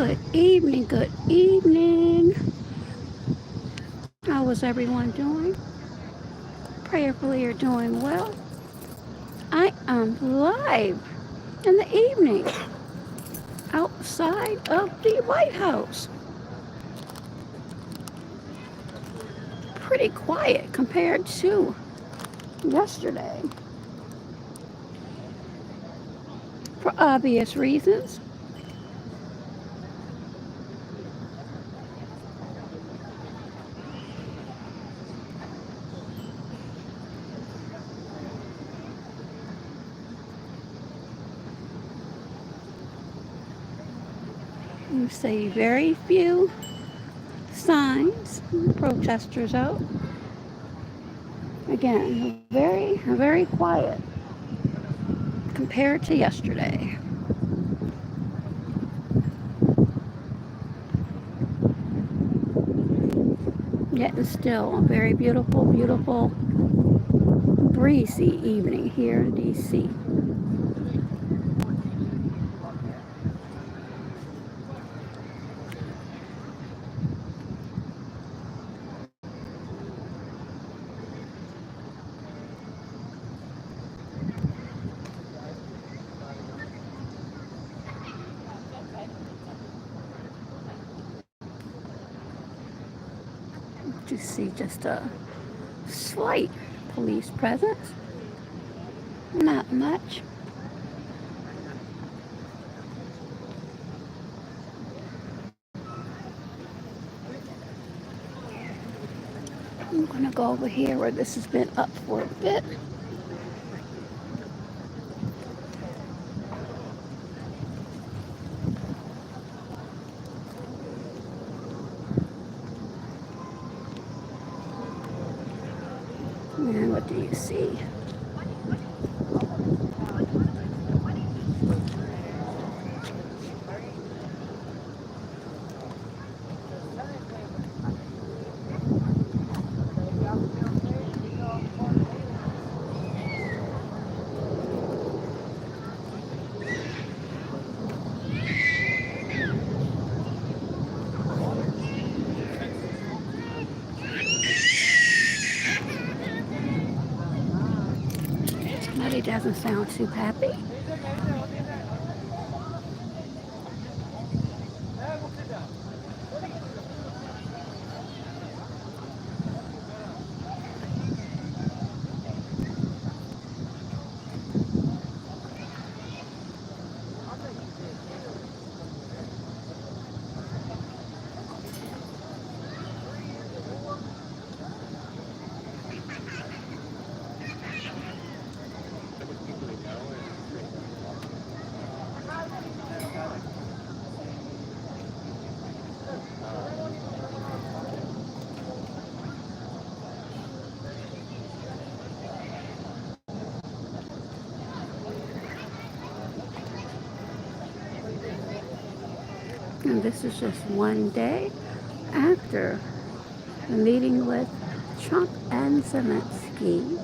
Good evening, good evening. How is everyone doing? Prayerfully you're doing well. I am live in the evening outside of the White House. Pretty quiet compared to yesterday for obvious reasons. You see very few signs, protesters out. Again, very quiet compared to yesterday. Yet and still a very beautiful, breezy evening here in DC. You see just a slight police presence, not much. I'm gonna go over here where this has been up for a bit. And what do you see? Somebody doesn't sound too happy. And this is just one day after the meeting with Trump and Zelensky.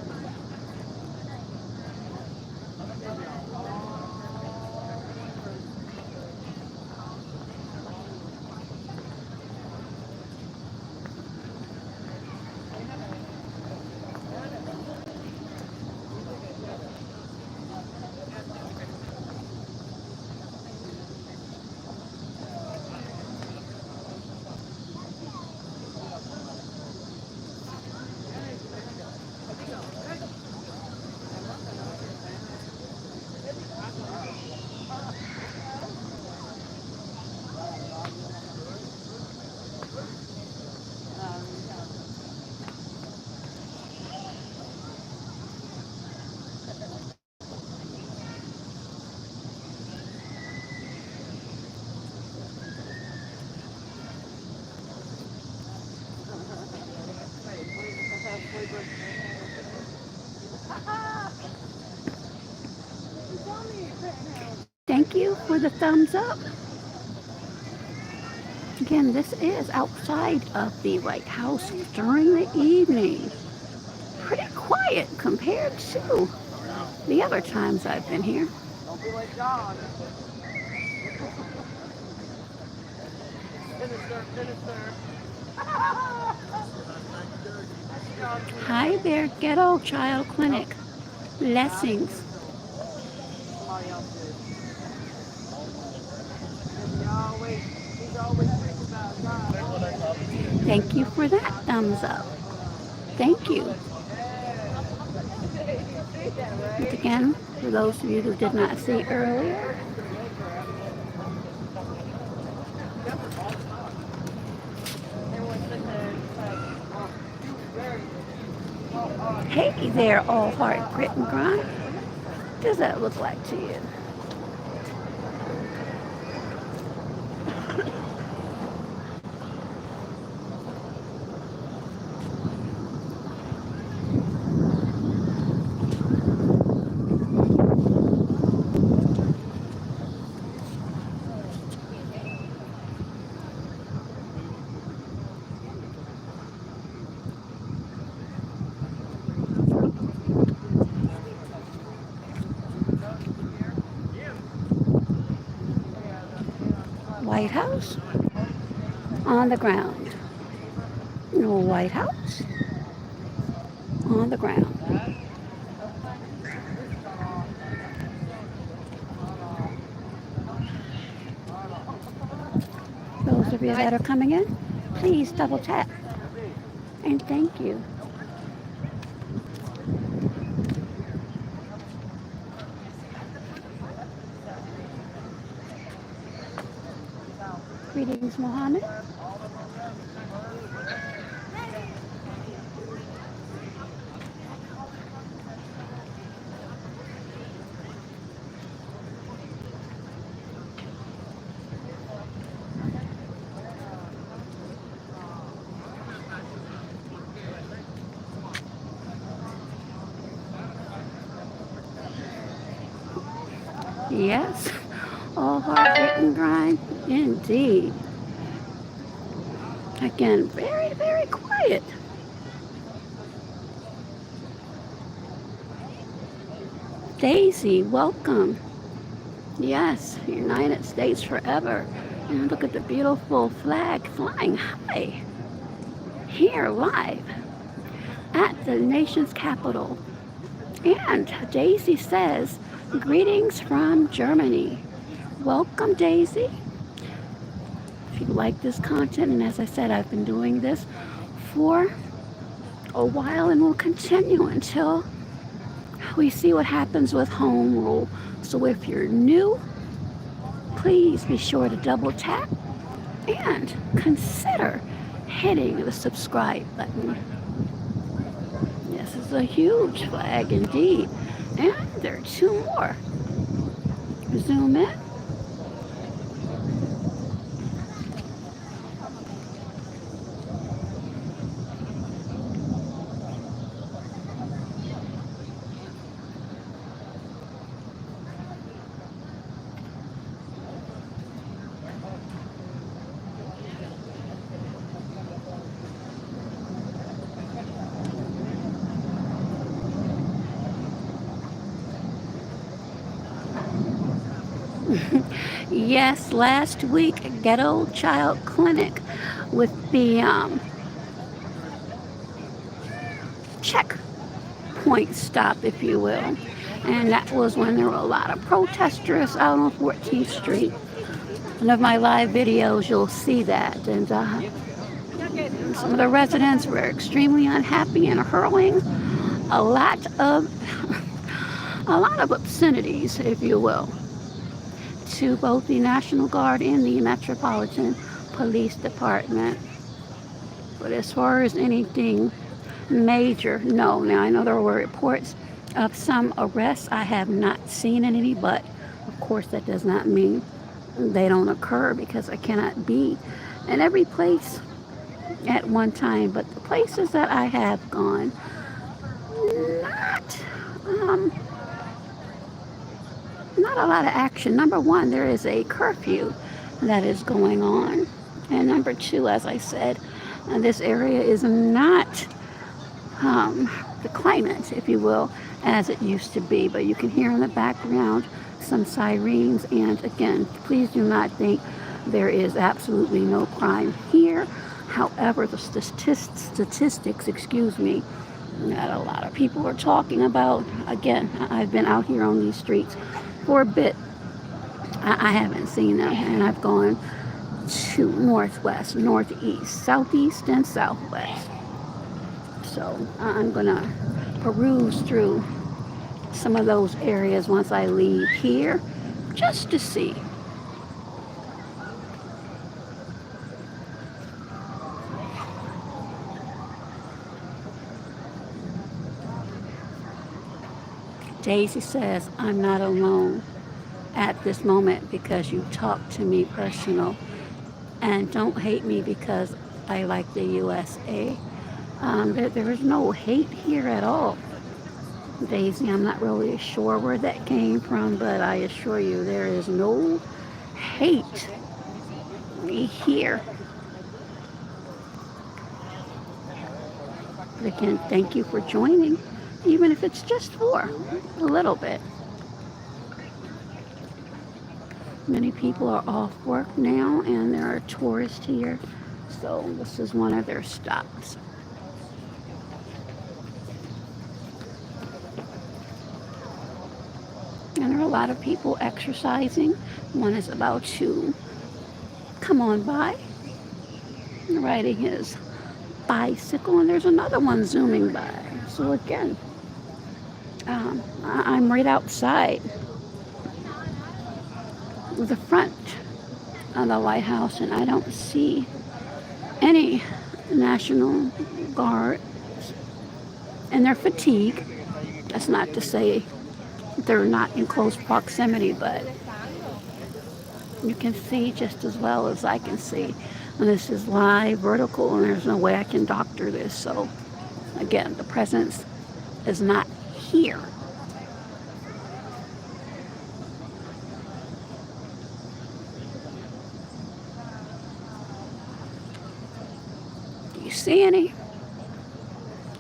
Thank you for the thumbs up. Again, this is outside of the White House during the evening. Pretty quiet compared to the other times I've been here. Hi there, Ghetto Child Clinic. Blessings. Thank you for that thumbs up. Thank you. Once again, for those of you who did not see earlier, hey there, all heart, grit, and grind. What does that look like to you? White House on the ground. No White House on the ground. Those of you that are coming in, please double tap. And thank you. Greetings, Mohammed. Yes, all hard grit and grind indeed. Again, very, very quiet. Daisy, welcome. Yes, United States forever. And look at the beautiful flag flying high here live at the nation's capital. And Daisy says, greetings from Germany. Welcome, Daisy. If you like this content, and as I said, I've been doing this for a while and will continue until we see what happens with home rule. So if you're new, please be sure to double tap and consider hitting the subscribe button. This is a huge flag indeed. And there are two more. Zoom in. Yes, last week, Ghetto Child Clinic with the checkpoint stop, if you will. And that was when there were a lot of protesters out on 14th Street. One of my live videos, you'll see that. And some of the residents were extremely unhappy and hurling a lot of obscenities, if you will, to both the National Guard and the Metropolitan Police Department. But as far as anything major, no. Now, I know there were reports of some arrests. I have not seen any, but of course that does not mean they don't occur, because I cannot be in every place at one time. But the places that I have gone, not a lot of action. Number one, there is a curfew that is going on. And number two, as I said, this area is not the climate, if you will, as it used to be. But you can hear in the background some sirens. And again, please do not think There is absolutely no crime here. However, the statistics, excuse me, that a lot of people are talking about. Again, I've been out here on these streets for a bit. I haven't seen them, and I've gone to northwest, northeast, southeast, and southwest. So I'm gonna peruse through some of those areas once I leave here, just to see. Daisy says, I'm not alone at this moment because you talk to me personal. And don't hate me because I like the USA. There is no hate here at all. Daisy, I'm not really sure where that came from, but I assure you there is no hate here. But again, thank you for joining, even if it's just for a little bit. Many people are off work now, and there are tourists here, so this is one of their stops. And there are a lot of people exercising. One is about to come on by, riding his bicycle, and there's another one zooming by. So again, I'm right outside the front of the White House, and I don't see any National Guard, and they're fatigued. That's not to say they're not in close proximity, but you can see just as well as I can see. And this is live, vertical, and there's no way I can doctor this. So again, the presence is not here. Do you see any?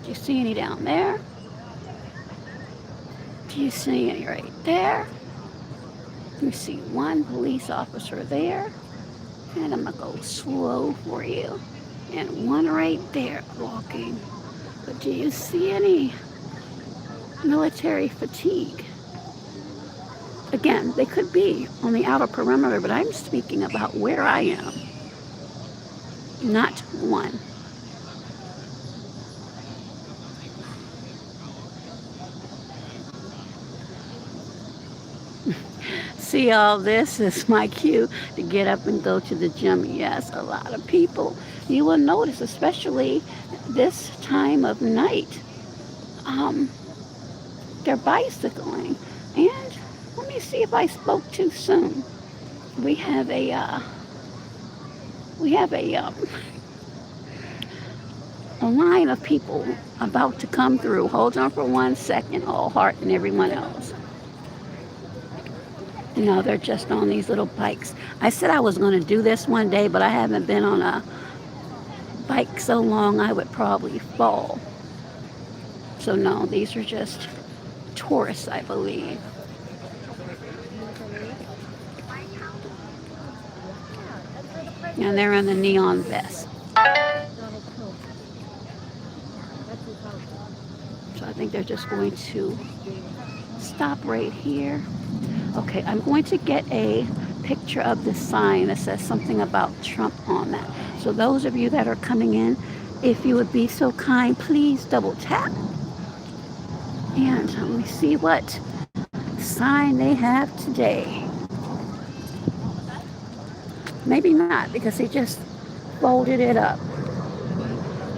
Do you see any down there? Do you see any right there? You see one police officer there. And I'm gonna go slow for you. And one right there walking. But do you see any military fatigue? Again, they could be on the outer perimeter, but I'm speaking about where I am. Not one. See, all this is my cue to get up and go to the gym. Yes, a lot of people, you will notice, especially this time of night, they're bicycling. And let me see if I spoke too soon. We have a a line of people about to come through. Hold on for 1 second, all heart and everyone else. No, they're just on these little bikes. I said I was going to do this one day, but I haven't been on a bike so long I would probably fall. So no, these are just tourists, I believe. And they're in the neon vest. So I think they're just going to stop right here. Okay, I'm going to get a picture of the sign that says something about Trump on that. So those of you that are coming in, if you would be so kind, please double tap. And let me see what sign they have today. Maybe not, because he just folded it up.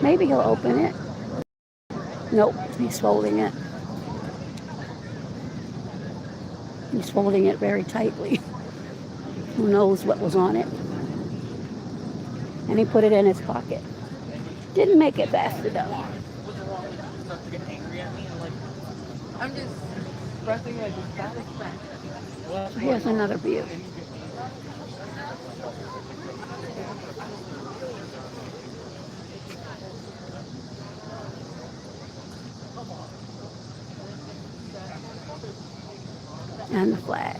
Maybe he'll open it. Nope, he's folding it. He's folding it very tightly. Who knows what was on it? And he put it in his pocket. Didn't make it fast enough. I'm just pressing like this. So here's another view. And the flag.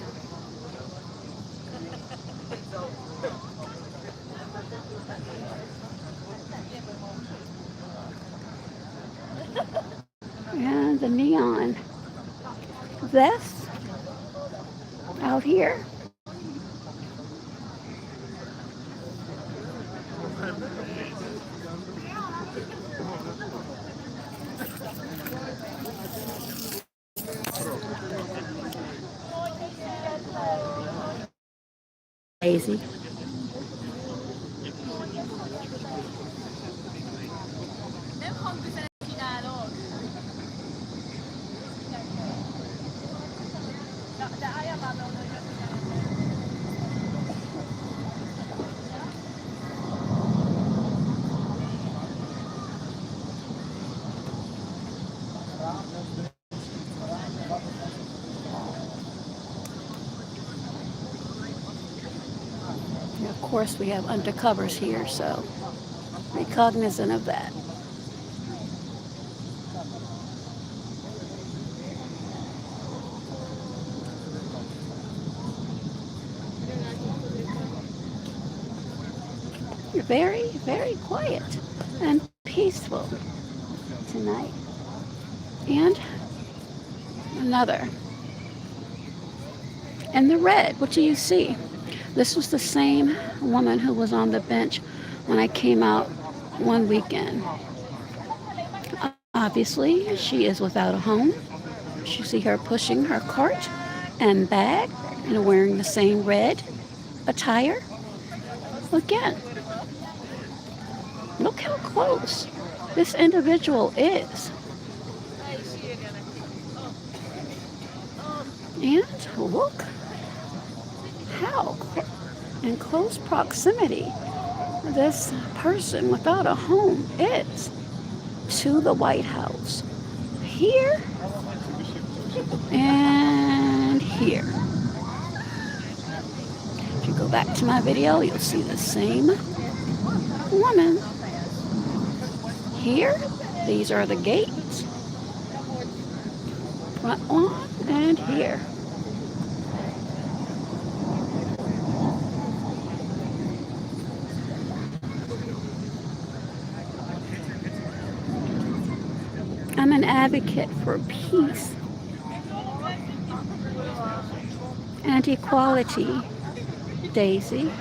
vests out here. Daisy. Of course, we have undercovers here, so be cognizant of that. You're very, very quiet and peaceful tonight. And another. And the red, what do you see? This was the same woman who was on the bench when I came out one weekend. Obviously, she is without a home. You see her pushing her cart and bag and wearing the same red attire. Again, look how close this individual is. And look how in close proximity this person without a home is to the White House. Here and here. If you go back to my video, you'll see the same woman. Here, these are the gates. Front lawn and here. I'm an advocate for peace and equality, Daisy.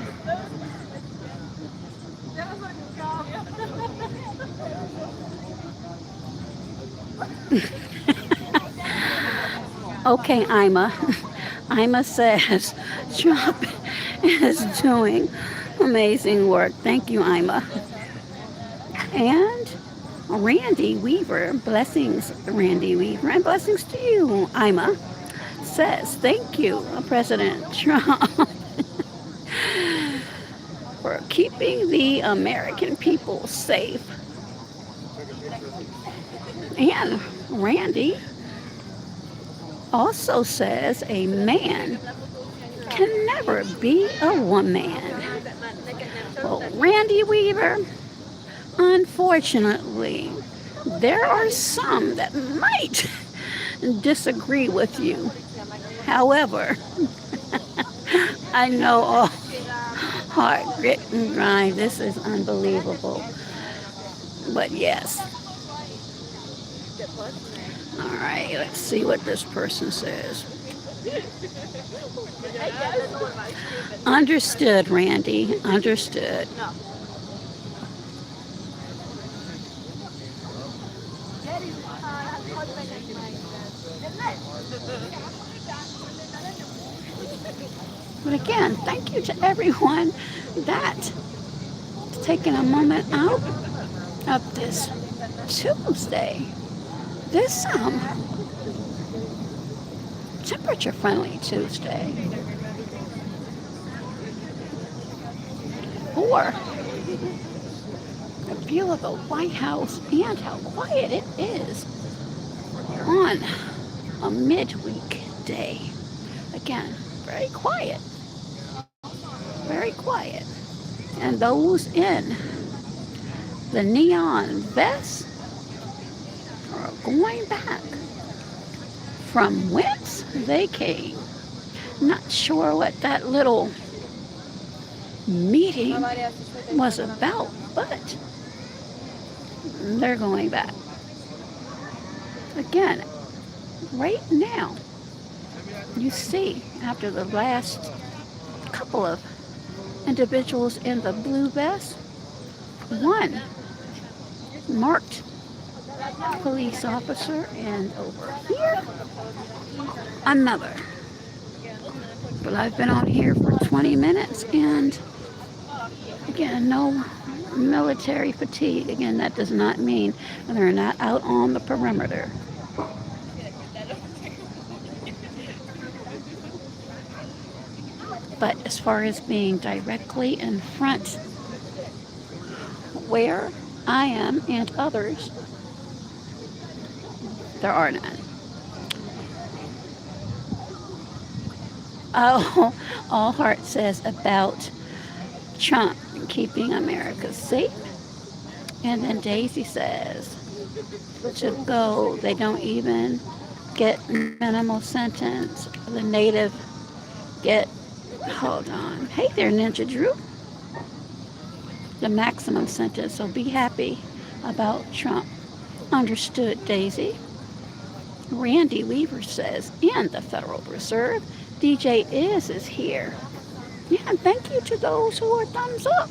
Okay, Ima. Ima says Trump is doing amazing work. Thank you, Ima. And Randy Weaver, blessings, Randy Weaver, and blessings to you, Ima, says, thank you, President Trump, for keeping the American people safe. And Randy also says a man can never be a woman. Well, Randy Weaver, unfortunately, there are some that might disagree with you. However, I know all heart, grit, and grind. This is unbelievable. But yes. All right, let's see what this person says. Understood, Randy. Understood. But again, thank you to everyone that is taking a moment out of this Tuesday. This temperature friendly Tuesday. For a view of the White House and how quiet it is on a midweek day. Again, very quiet. Very quiet. And those in the neon vests are going back from whence they came. Not sure what that little meeting was about, but they're going back. Again, right now, You see, after the last couple of individuals in the blue vest, one marked police officer, and over here, another. But I've been on here for 20 minutes, and again, no military fatigue. Again, that does not mean they're not out on the perimeter. But as far as being directly in front where I am and others, there are none. Oh, All Heart says about Trump keeping America safe. And then Daisy says to go, they don't even get minimal sentence. The native get, hold on. Hey there, Ninja Drew. The maximum sentence, so be happy about Trump. Understood, Daisy. Randy Weaver says, and the Federal Reserve, DJ is here. Yeah, and thank you to those who are thumbs up.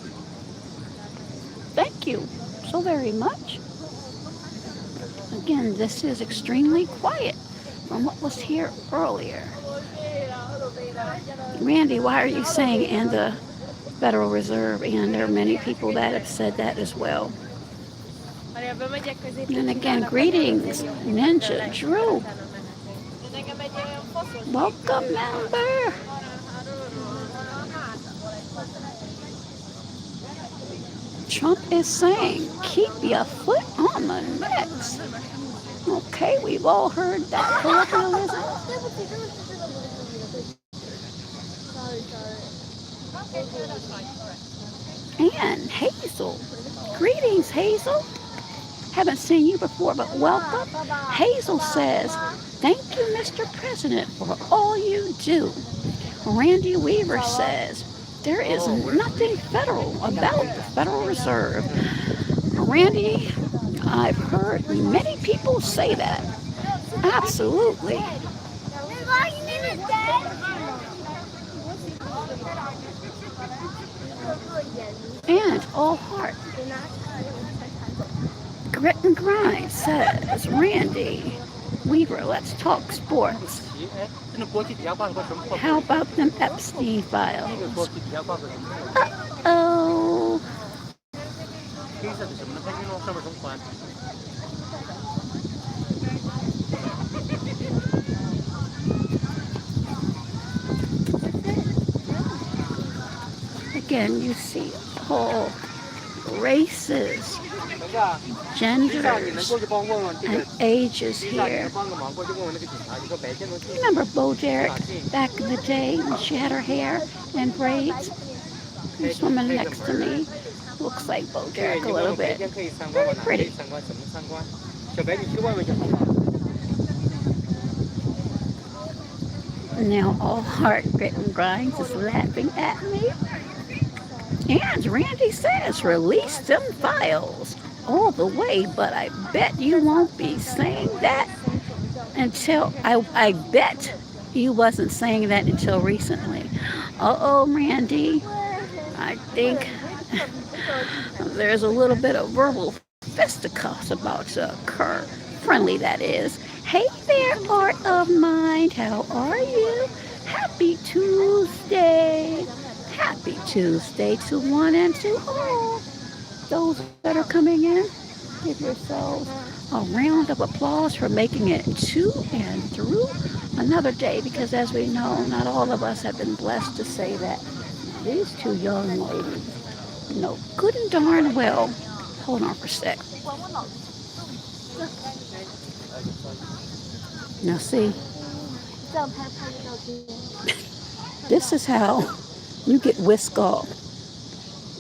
Thank you so very much. Again, this is extremely quiet from what was here earlier. Randy, why are you saying and the Federal Reserve? And there are many people that have said that as well. And again, greetings, Ninja Drew. Welcome, member. Trump is saying, keep your foot on the necks. Okay, we've all heard that colloquialism. And Hazel. Greetings, Hazel. Haven't seen you before, but welcome. Hazel says, thank you, Mr. President, for all you do. Randy Weaver says, there is nothing federal about the Federal Reserve. Randy, I've heard many people say that. Absolutely. And All Heart. Grit and Grind says, Randy Weaver, let's talk sports. How about them Epstein files? Uh-oh. Again, you see all races, genders, and ages here. Remember Bo Derek back in the day when she had her hair in braids? This woman next to me looks like Bo Derek a little bit. Very pretty. Now All Heart Grit and Grinds is laughing at me. And Randy says, release them files all the way, but I bet you won't be saying that until, I bet you wasn't saying that until recently. Uh-oh, Randy. I think there's a little bit of verbal fisticuffs about to occur. Friendly, that is. Hey there, Art of Mind. How are you? Happy Tuesday. Happy Tuesday to one and to all. Those that are coming in, give yourselves a round of applause for making it to and through another day, because as we know, not all of us have been blessed to say that. These two young ladies know good and darn well. Hold on for a sec. Now see, this is how you get whisked off.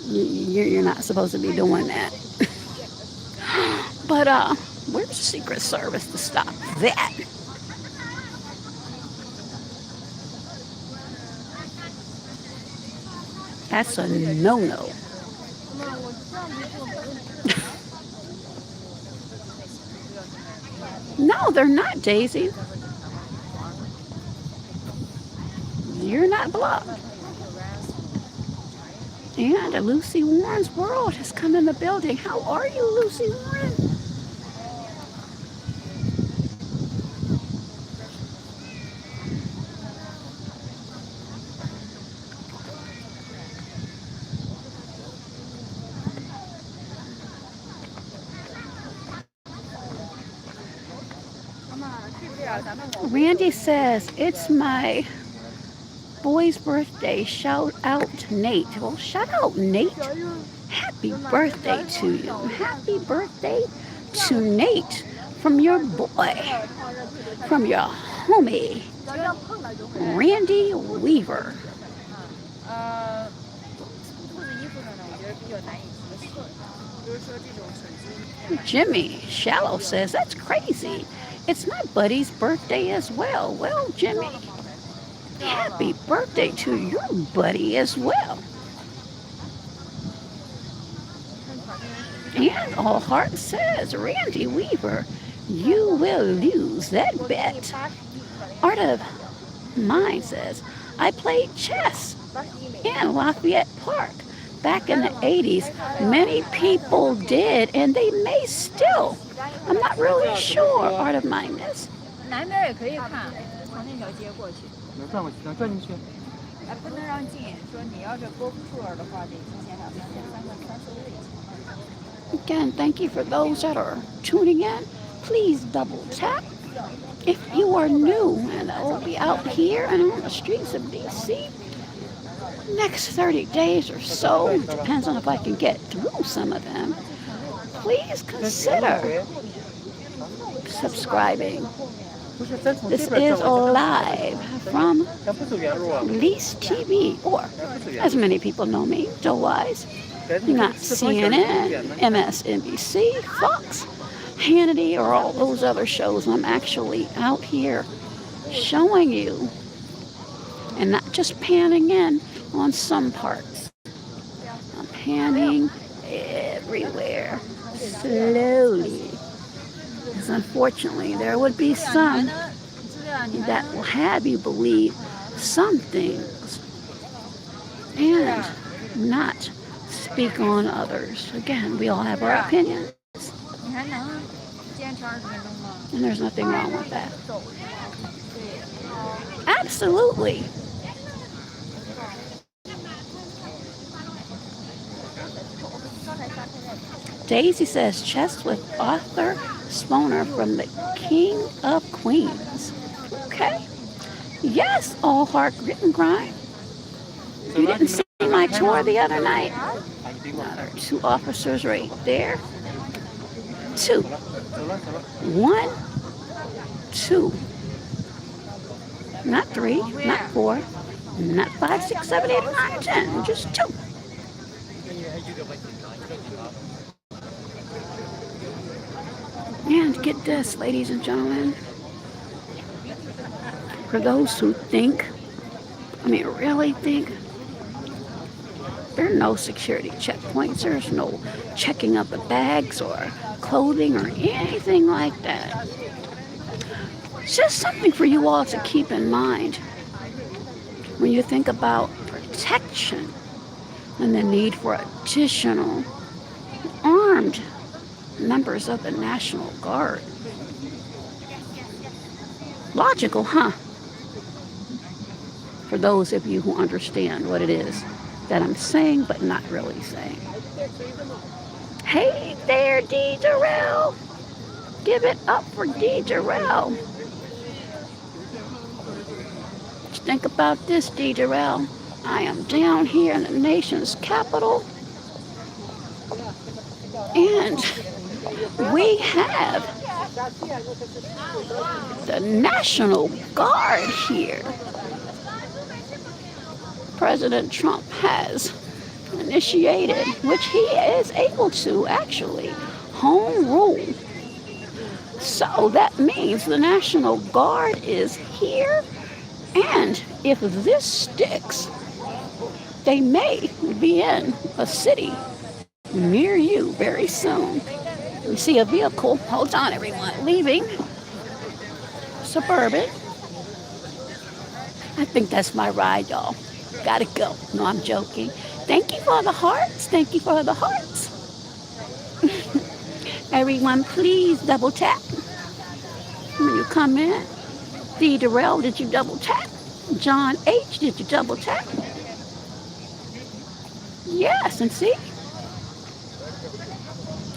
You're not supposed to be doing that. But where's the Secret Service to stop that? That's a no-no. No, they're not, Daisy. that block. And Lucy Warren's World has come in the building. How are you, Lucy Warren? Randy says, it's my boy's birthday. Shout out Nate. Well, shout out Nate. Happy birthday to you. Happy birthday to Nate from your boy, from your homie, Randy Weaver. Jimmy Shallow says, that's crazy. It's my buddy's birthday as well. Well, Jimmy, happy birthday to your buddy as well. And All Heart says, Randy Weaver, you will lose that bet. Art of Mine says, I played chess in Lafayette Park back in the 80s. Many people did, and they may still. I'm not really sure, Art of Mine is. Again, thank you for those that are tuning in. Please double tap. If you are new, and I will be out here and on the streets of DC next 30 days or so, depends on if I can get through some of them, please consider subscribing. This is live from LEESE TV, or as many people know me, Joe Wise. Not CNN, MSNBC, Fox, Hannity, or all those other shows. I'm actually out here showing you and not just panning in on some parts. I'm panning everywhere, slowly. Because unfortunately, there would be some that will have you believe some things and not speak on others. Again, we all have our opinions. And there's nothing wrong with that. Absolutely. Daisy says, chess with Arthur Sponer from the King of Queens. Okay. Yes, All Heart Grit and Grind. You didn't see my tour the other night? There are two officers right there. Two. 1, 2. Not 3, not 4, not 5, 6, 7, 8, 9, 10. Just 2. And get this, ladies and gentlemen. For those who think, really think, there are no security checkpoints. There's no checking of the bags or clothing or anything like that. It's just something for you all to keep in mind when you think about protection and the need for additional armed members of the National Guard. Logical, huh? For those of you who understand what it is that I'm saying, but not really saying. Hey there, D. Darrell. Give it up for D. Darrell. Just think about this, D. Darrell. I am down here in the nation's capital, and we have the National Guard here. President Trump has initiated, which he is able to actually, home rule. So that means the National Guard is here, and if this sticks, they may be in a city near you very soon. You see a vehicle, hold on everyone, leaving Suburban. I think that's my ride, y'all. Gotta go. No, I'm joking. Thank you for the hearts. Thank you for the hearts. Everyone, please double tap when you come in. D. Darrell, did you double tap? John H., did you double tap? Yes, and see?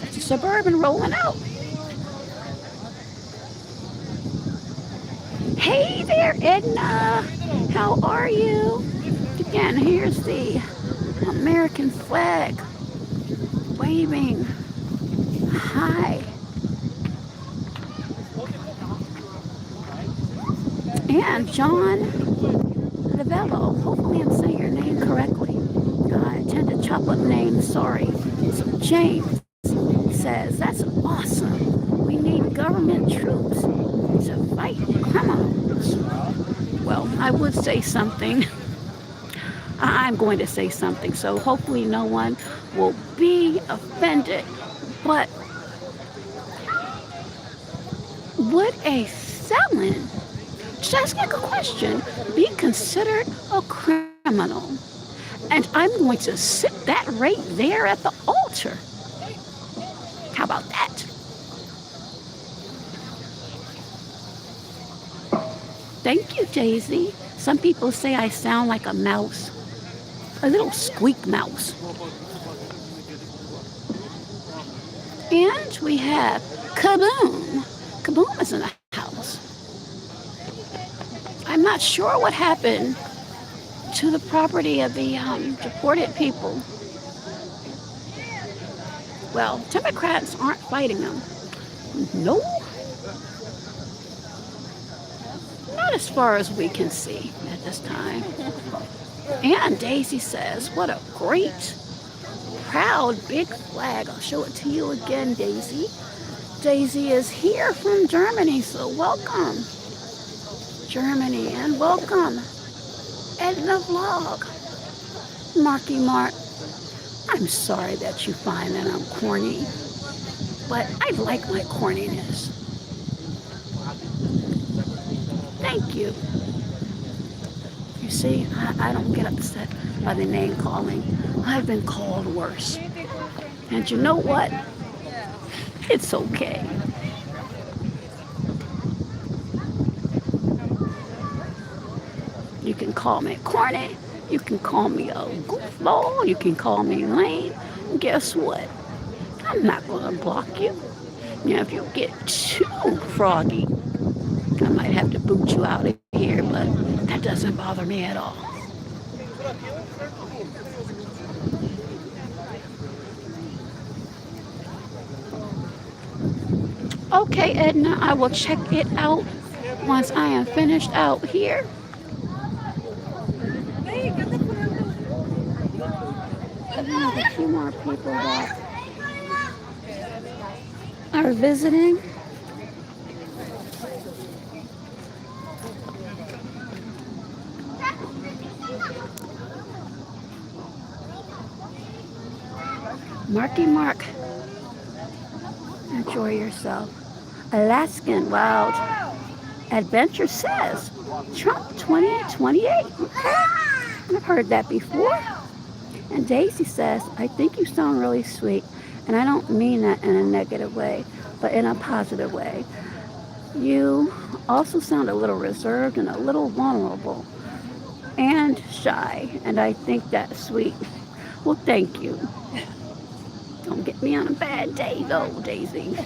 It's a Suburban rolling out. Hey there, Edna. How are you? Again, here's the American flag waving high. And John Lavello, hopefully I'm saying your name correctly. I tend to chop up names, sorry. So James says, that's awesome. We need government troops to fight criminals. Well, I would say something. I'm going to say something, so hopefully no one will be offended. But would a felon, just asking a question, be considered a criminal? And I'm going to sit that right there at the altar. How about that? Thank you, Daisy. Some people say I sound like a mouse, a little squeak mouse. And we have Kaboom. Kaboom is in the house. I'm not sure what happened to the property of the deported people. Well, Democrats aren't fighting them. No, not as far as we can see at this time. And Daisy says, what a great, proud, big flag. I'll show it to you again, Daisy. Daisy is here from Germany, so welcome, Germany, and welcome, Edna Vlog. Marky Mark, I'm sorry that you find that I'm corny, but I like my corniness. Thank you. You see, I don't get upset by the name calling. I've been called worse. And you know what? It's okay. You can call me corny. You can call me a goofball. You can call me lame. Guess what? I'm not going to block you. Now, if you get too froggy, I might have to boot you out of here, but that doesn't bother me at all. Okay, Edna, I will check it out once I am finished out here. I have a few more people that are visiting. Marky Mark, enjoy yourself. Alaskan Wild Adventure says Trump 2028. Okay, I've heard that before. And Daisy says, I think you sound really sweet, and I don't mean that in a negative way, but in a positive way. You also sound a little reserved and a little vulnerable and shy, and I think that's sweet. Well, thank you. Don't get me on a bad day, though, Daisy.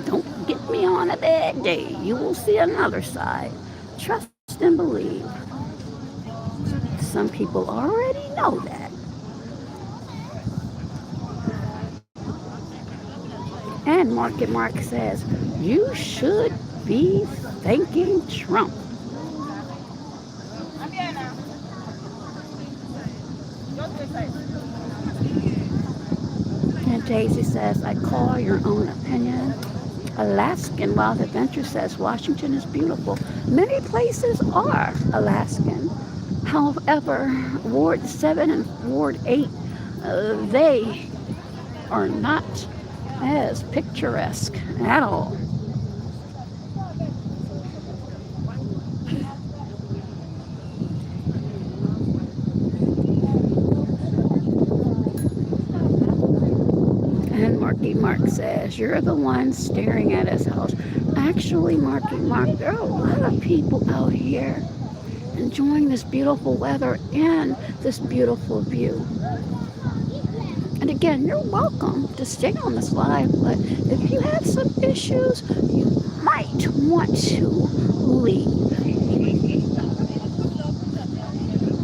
Don't get me on a bad day. You will see another side. Trust and believe. Some people already know that. And Market Mark says, you should be thanking Trump. And Daisy says, I call your own opinion. Alaskan Wild Adventure says, Washington is beautiful. Many places are Alaskan. However, Ward 7 and Ward 8, they are not as picturesque at all. says, you're the one staring at his house. Actually, Marky Mark, there are a lot of people out here enjoying this beautiful weather and this beautiful view. And again, you're welcome to stay on this live, but if you have some issues, you might want to leave.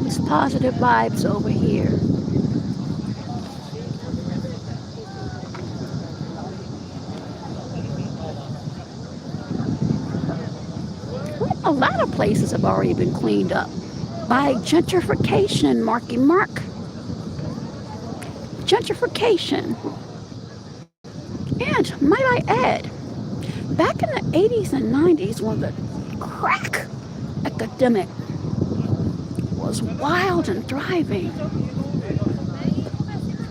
It's positive vibes over here. Well, a lot of places have already been cleaned up by gentrification, Marky Mark. Gentrification. And might I add, back in the 80s and 90s when the crack epidemic was wild and thriving,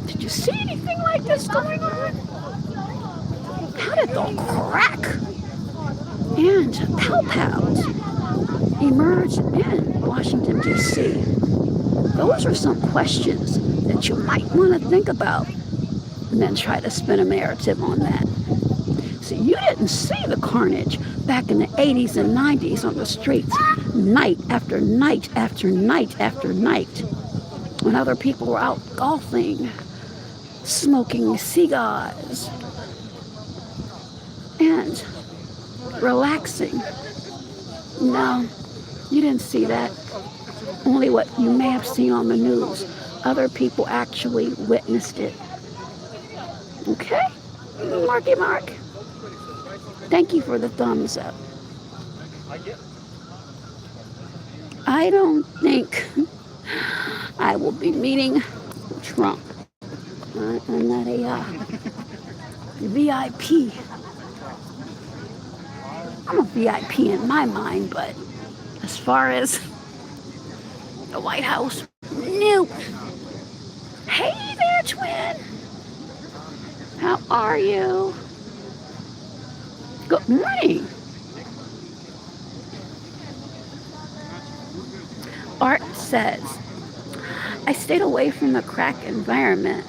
did you see anything like this going on? How did the crack and pow-pows emerge in Washington, D.C.? Those are some questions that you might want to think about and then try to spin a narrative on that. See, you didn't see the carnage back in the 80s and 90s on the streets, night after night after night after night, when other people were out golfing, smoking cigars, and relaxing. No, you didn't see that. Only what you may have seen on the news. Other people actually witnessed it. Okay? Marky Mark. Thank you for the thumbs up. I don't think I will be meeting Trump. I'm not a VIP. I'm a VIP in my mind, but as far as the White House, nope. Hey there, twin. How are you? Good morning. Art says, I stayed away from the crack environment,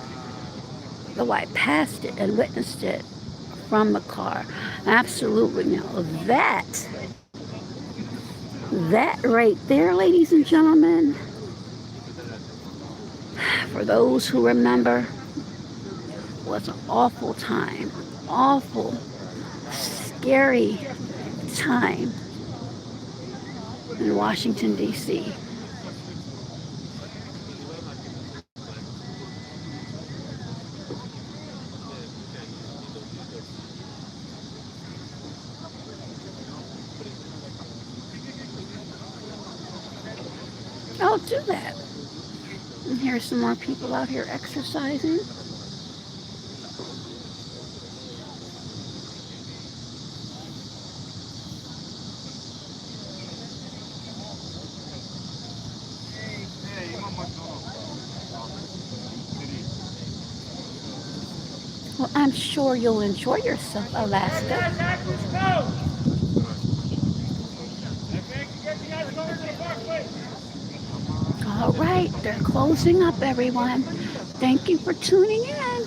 though I passed it and witnessed it from the car. Absolutely. Now that right there, ladies and gentlemen, for those who remember, was an awful time. Awful, scary time in Washington, D.C. I'll do that. And here's some more people out here exercising. Well, I'm sure you'll enjoy yourself, Alaska. All right, they're closing up, everyone. Thank you for tuning in.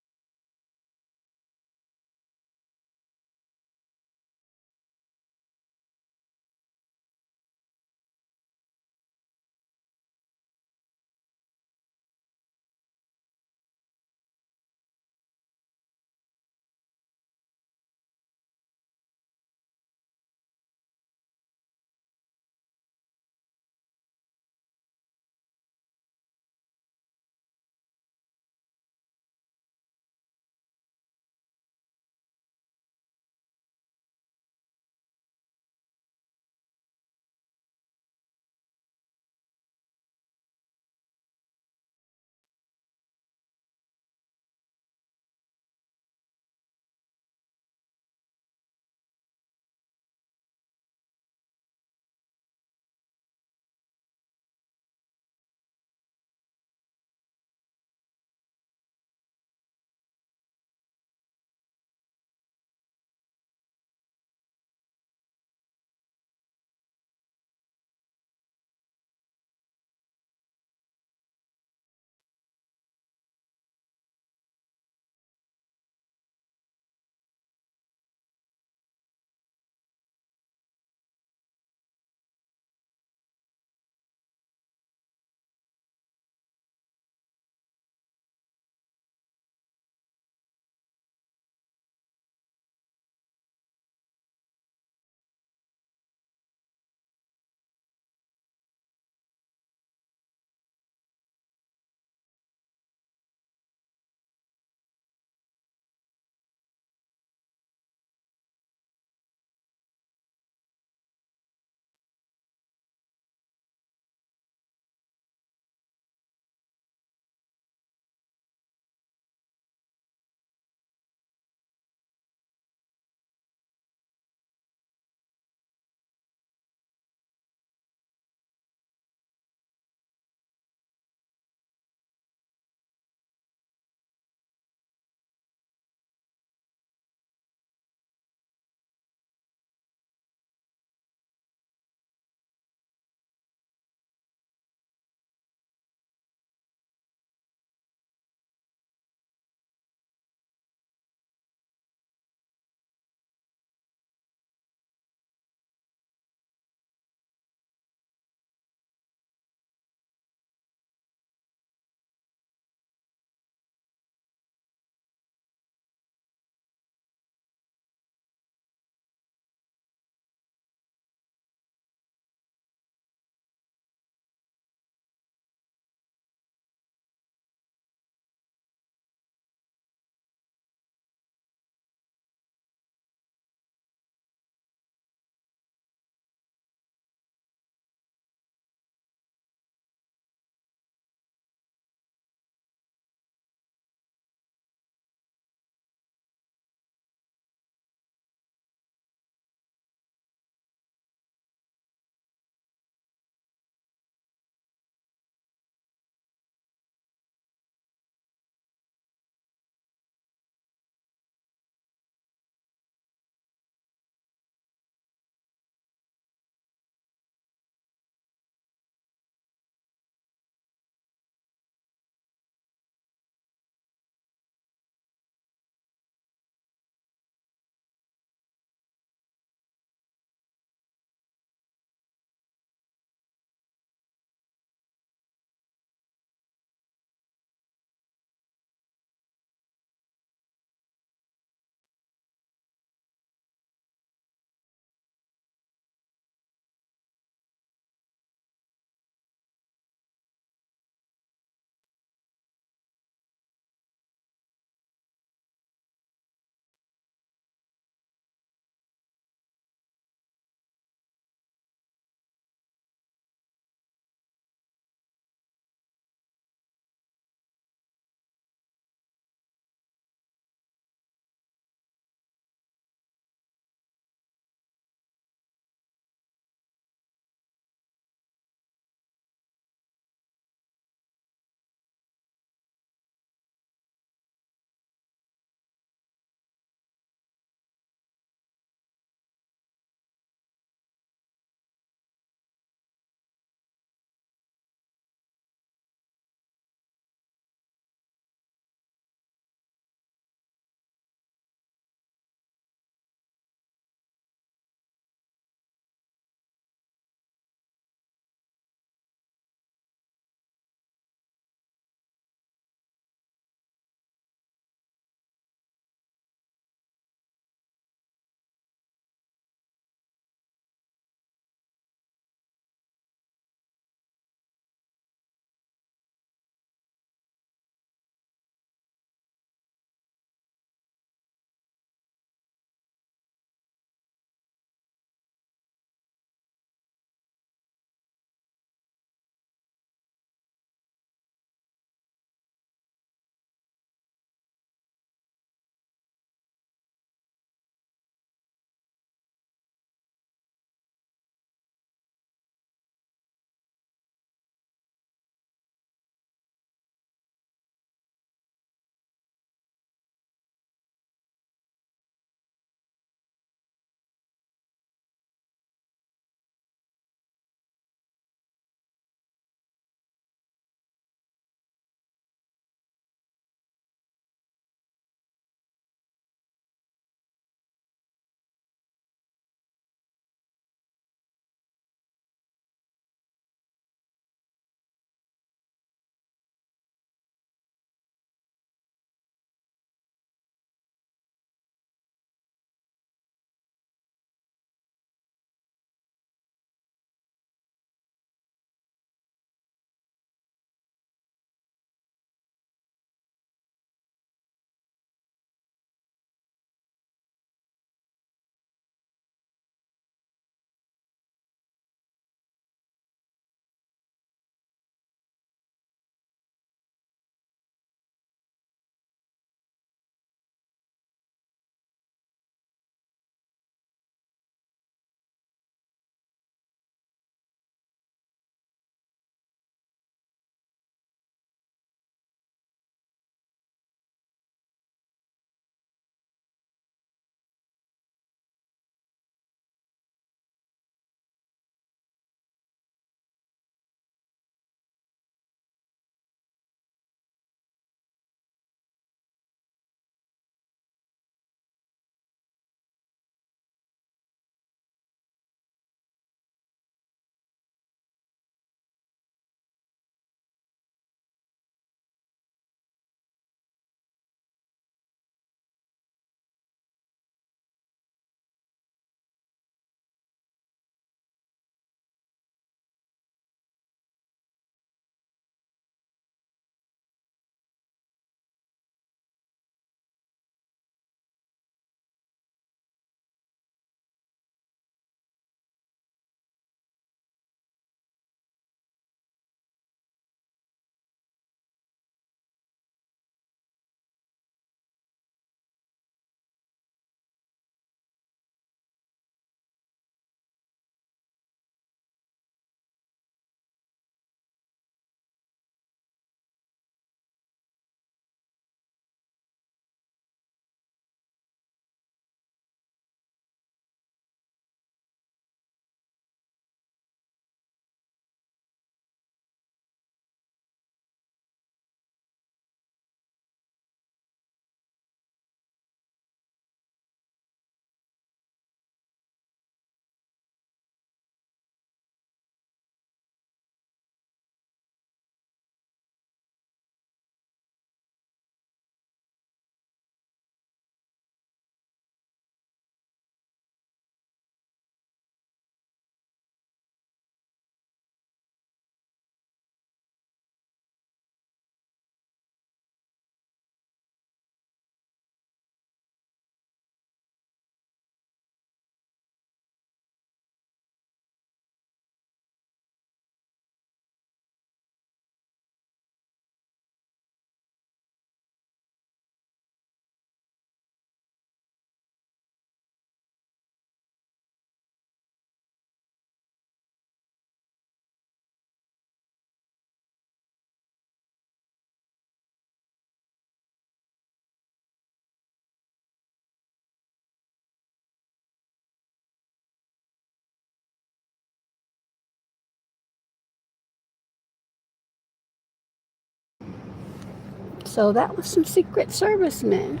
So that was some Secret Servicemen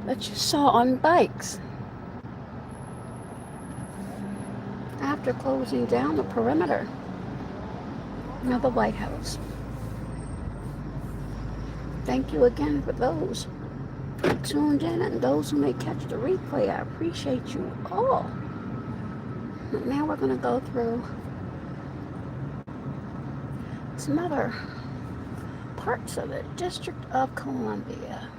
that you saw on bikes after closing down the perimeter of the White House. Thank you again for those who tuned in and those who may catch the replay. I appreciate you all. And now we're going to go through some other parts of the District of Columbia.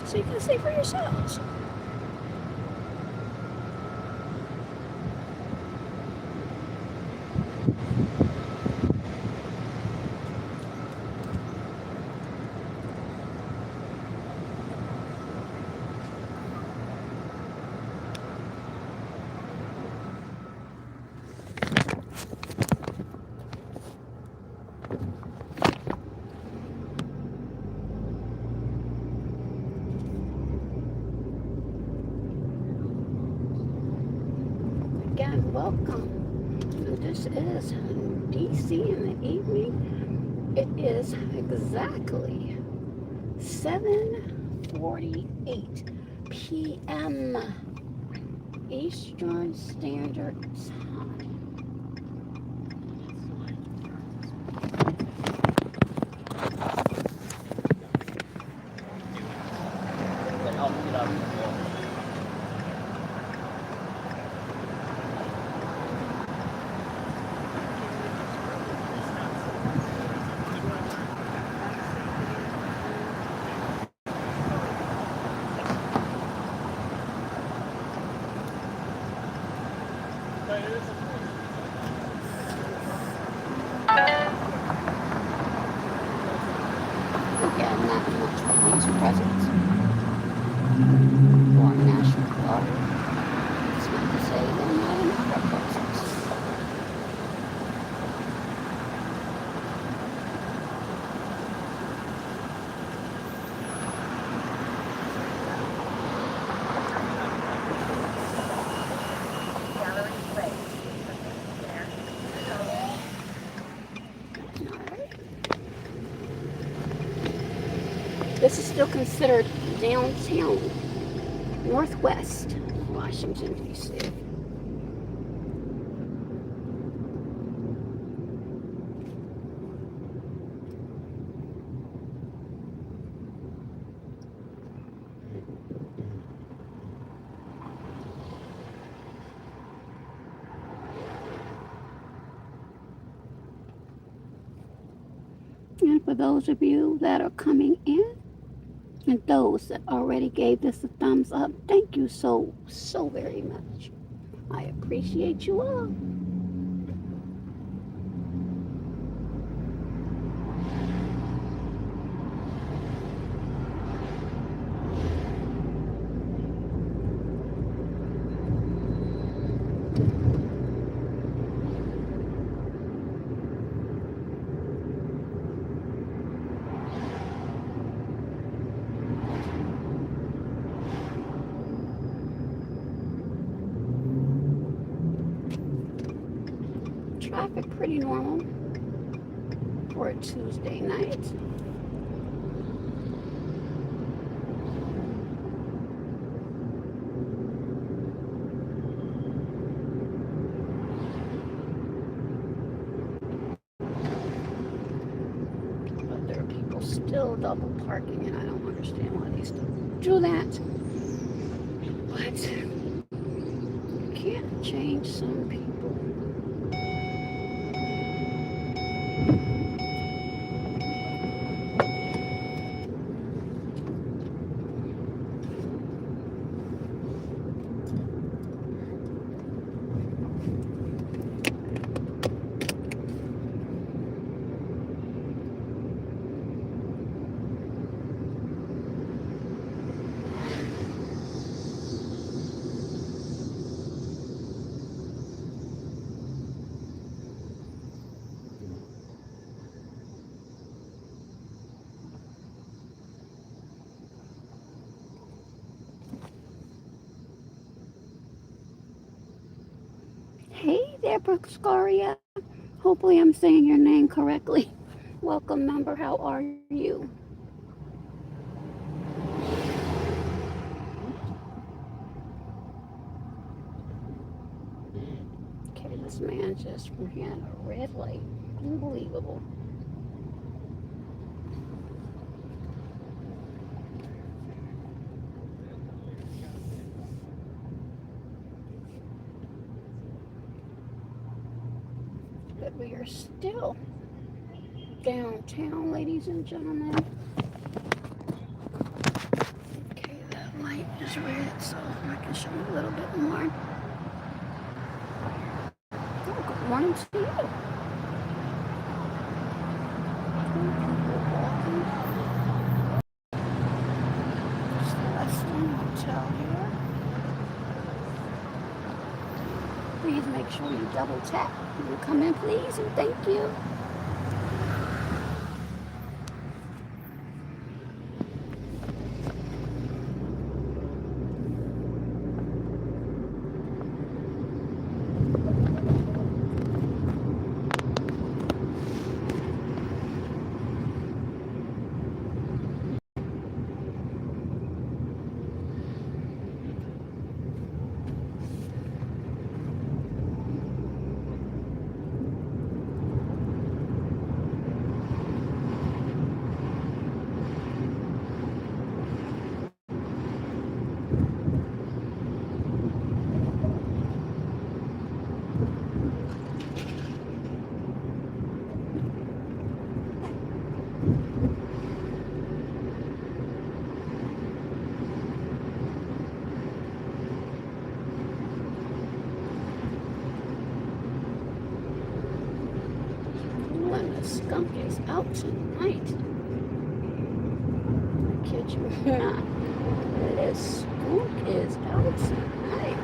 So you can see for yourselves. Again, welcome. This is DC in the evening. It is exactly 7:48 p.m. Eastern Standard Time. Again, not much police presence or National Guard. It's not to say they're not in other places. This is still considered downtown, northwest Washington, D.C. And for those of you that are coming in, and those that already gave this a thumbs up, thank you so very much. I appreciate you all. Traffic pretty normal for a Tuesday night. But there are people still double parking, and I don't understand why they still do that. But you can't change some people. there, Proscaria. Hopefully I'm saying your name correctly. Welcome, member. How are you? Okay, this man just ran a red light. Unbelievable. But we are still downtown, ladies and gentlemen. Okay, that light is red, so I can show you a little bit more. Oh, good morning to you. People walking. It's the Westin Hotel here. Please make sure you double tap when you come in, please, and thank you. When the skunk is out tonight. I kid you not. This skunk is out tonight.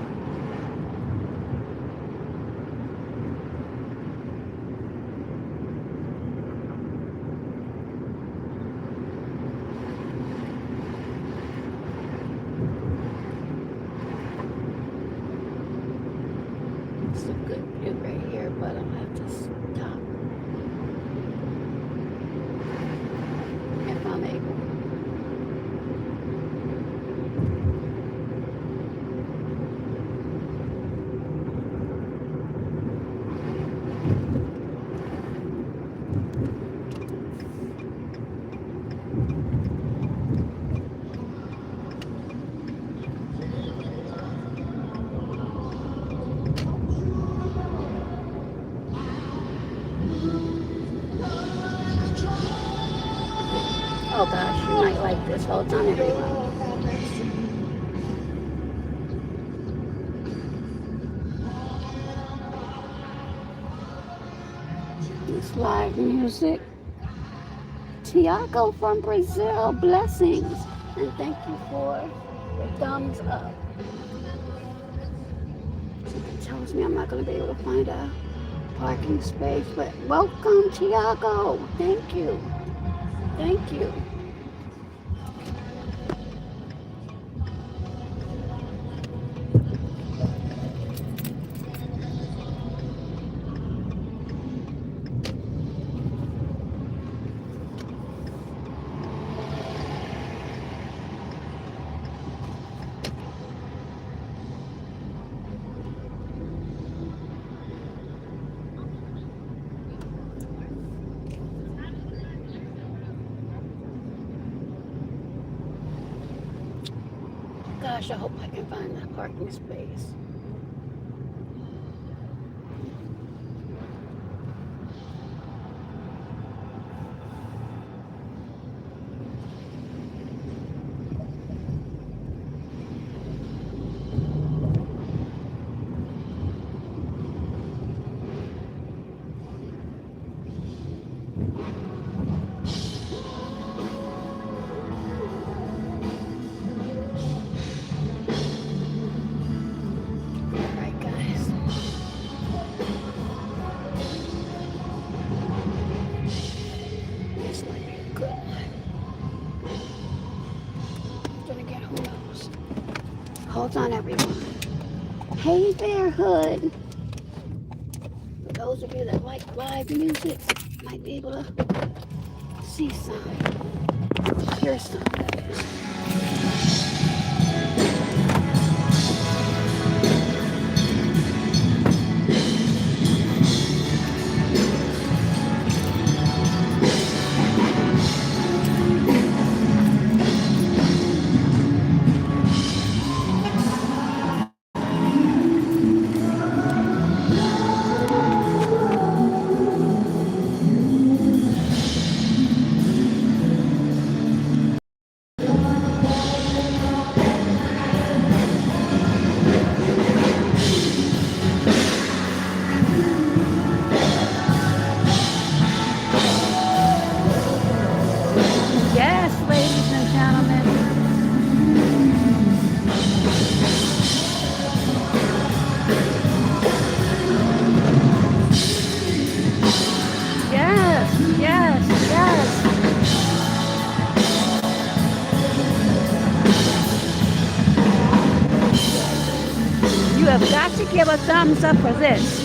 It's a good view right here, but I'll have to stop if I'm able. Oh gosh, you might like this. Hold on, everyone. It's live music. Tiago from Brazil, blessings. And thank you for the thumbs up. Something tells me I'm not going to be able to find a parking space, but welcome, Tiago. Thank you. Thank you. Gosh, I hope I can find that parking space. Alright, guys. This might be a good one. Then again, who knows? Hold on, everyone. Hey there, Hood. those of you that like live music might be able to see some, hear some of it. Yes, ladies and gentlemen. Yes, yes, yes. You have got to give a thumbs up for this.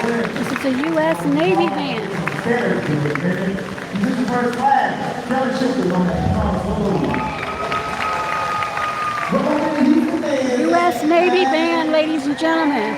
This is a U.S. Navy band. U.S. Navy band, ladies and gentlemen.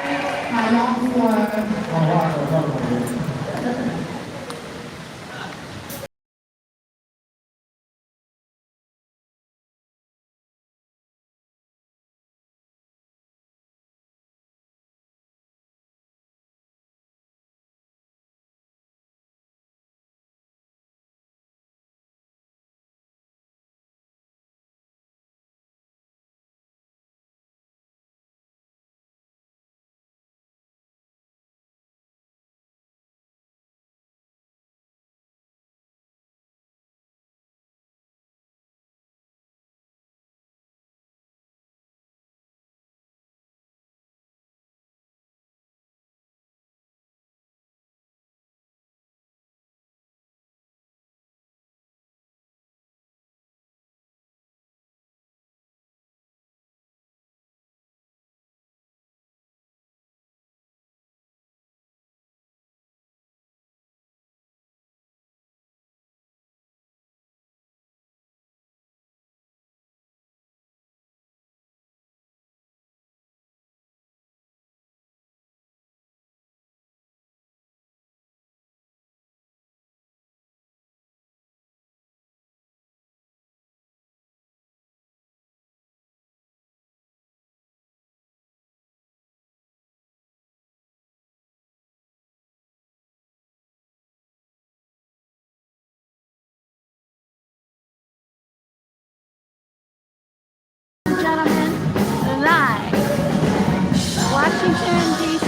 Gentlemen, live, Washington, D.C.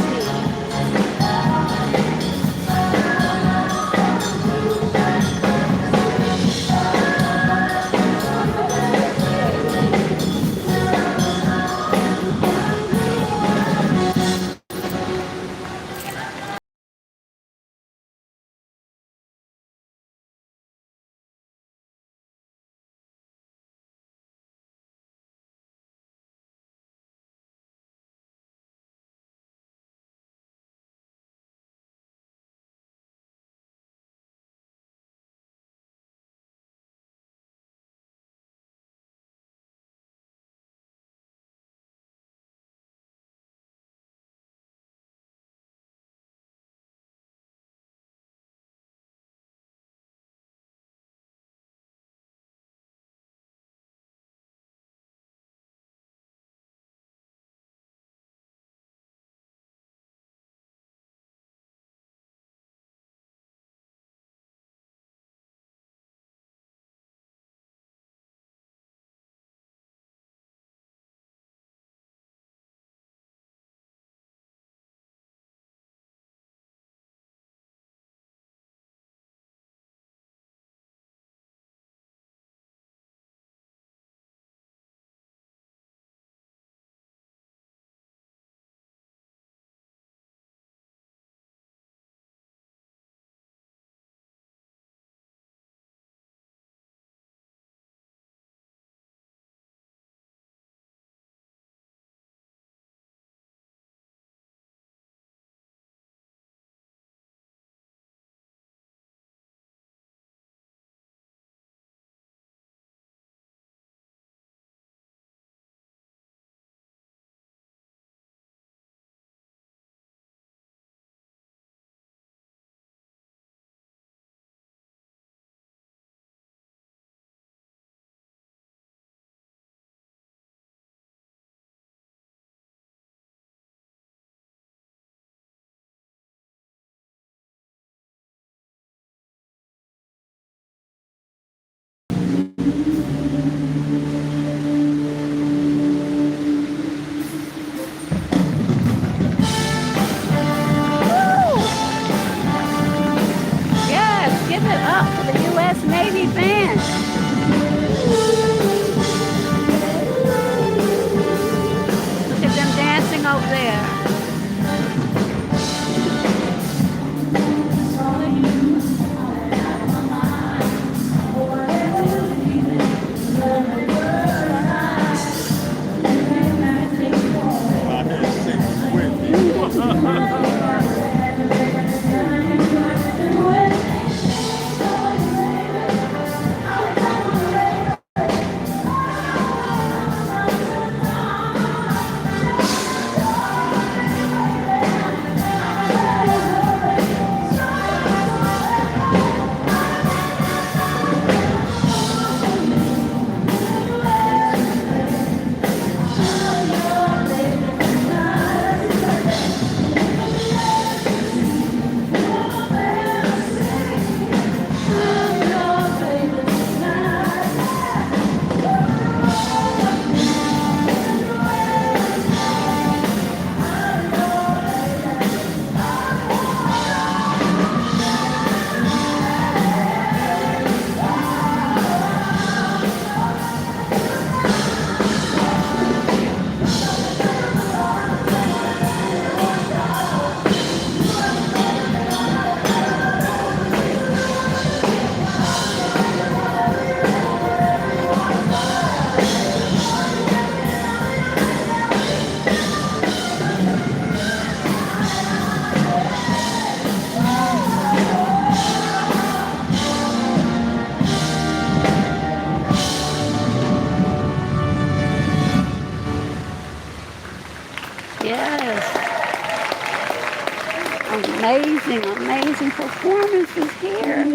amazing, amazing performances here.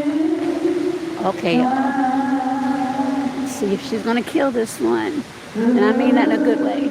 Okay, let's see if she's gonna kill this one. And I mean that in a good way.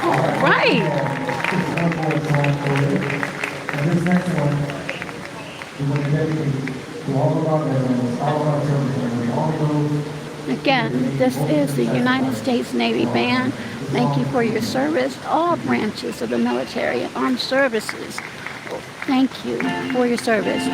All right. And this next one, we want to dedicate to all of our veterans, all of our children, and we all know. Again, this is the United States Navy Band. Thank you for your service, all branches of the military and armed services. Thank you for your service.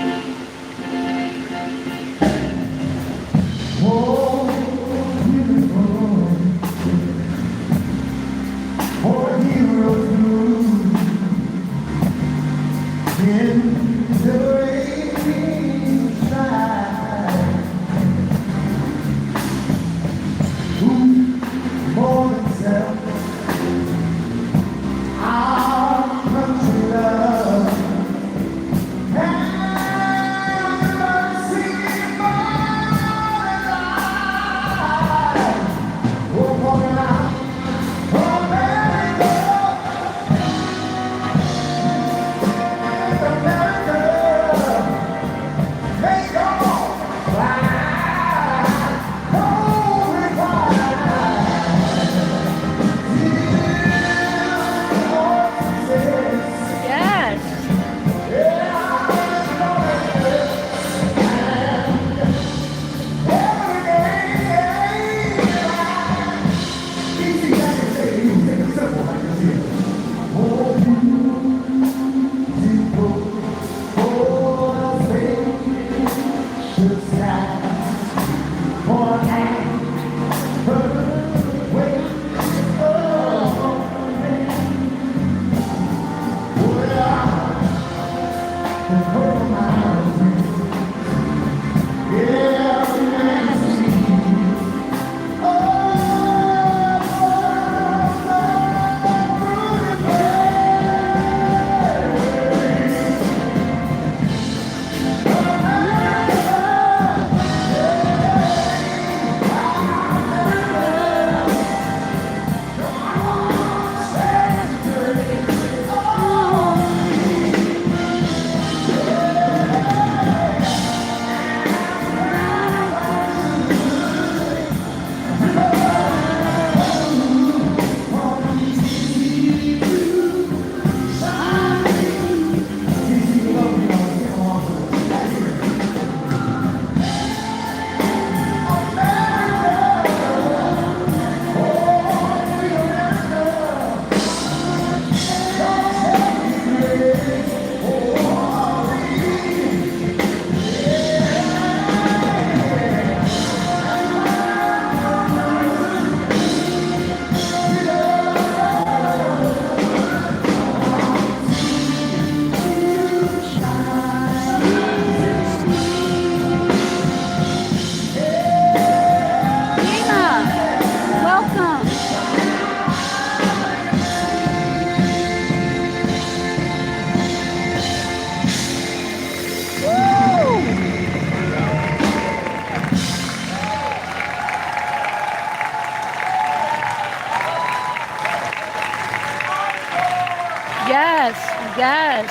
Yes, yes.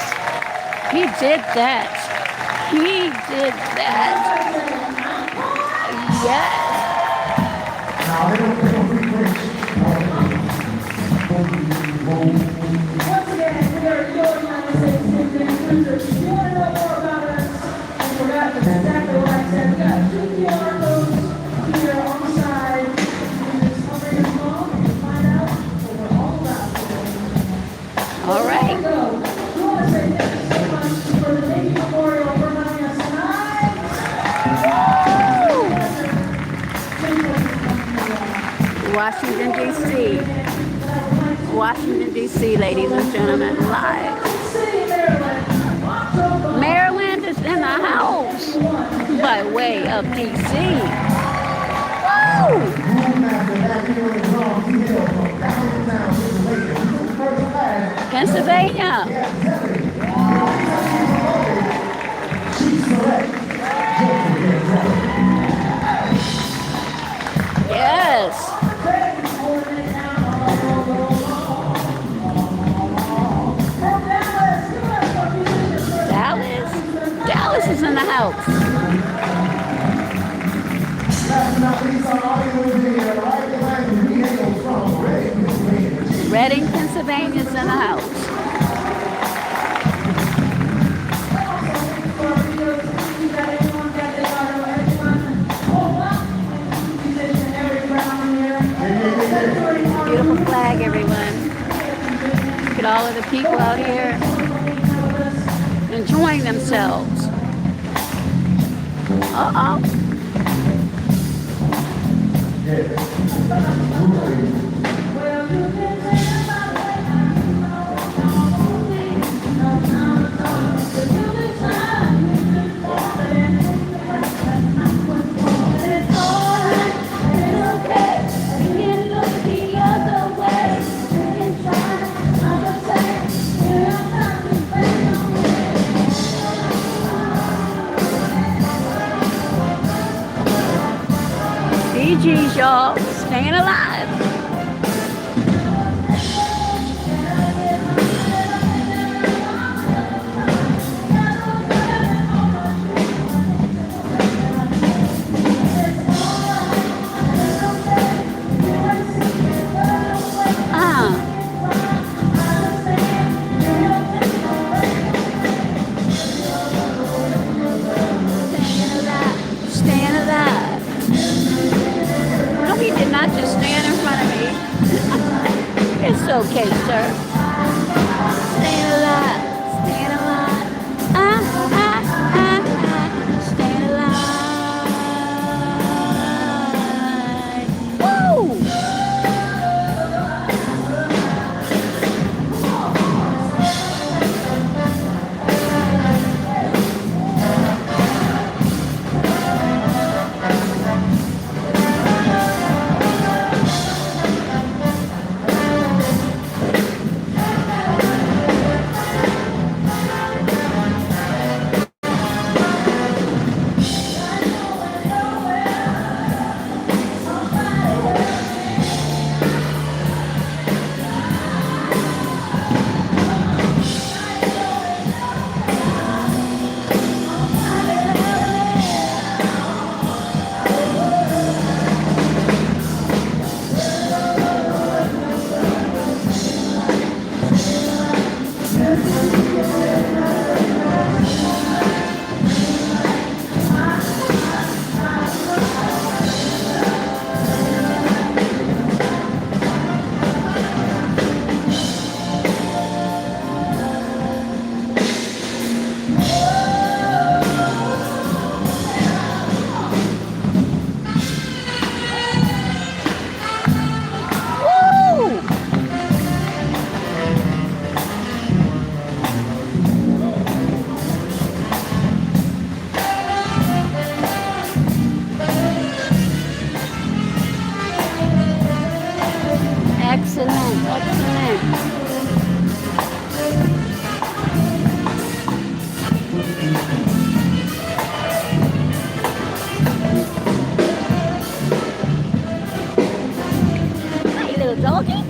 He did that. He did that. Yes. Once again, we are your United States Navy cruisers. If you want to know more about us, and forgot exactly what I said, we got 2 QR codes here on the side. You can just cover your phone and find out what we're all about. All right. We want to say thank you so much for the Navy Memorial for having us tonight. Washington, D.C. Washington, D.C., ladies and gentlemen, live. Maryland is in the house by way of D.C. Woo! Pennsylvania. Yes. Dallas is in the house. Last but not least, our audio engineer, right behind me, he hails from Reading, Pennsylvania's in the house. Beautiful flag, everyone. Look at all of the people out here enjoying themselves. Uh-oh. BG's, y'all, staying alive. Staying alive. No, he did not just stand in front of me. It's okay, sir. Staying alive. Staying alive. Staying alive. Woo! Excellent, excellent. Hey, little doggy.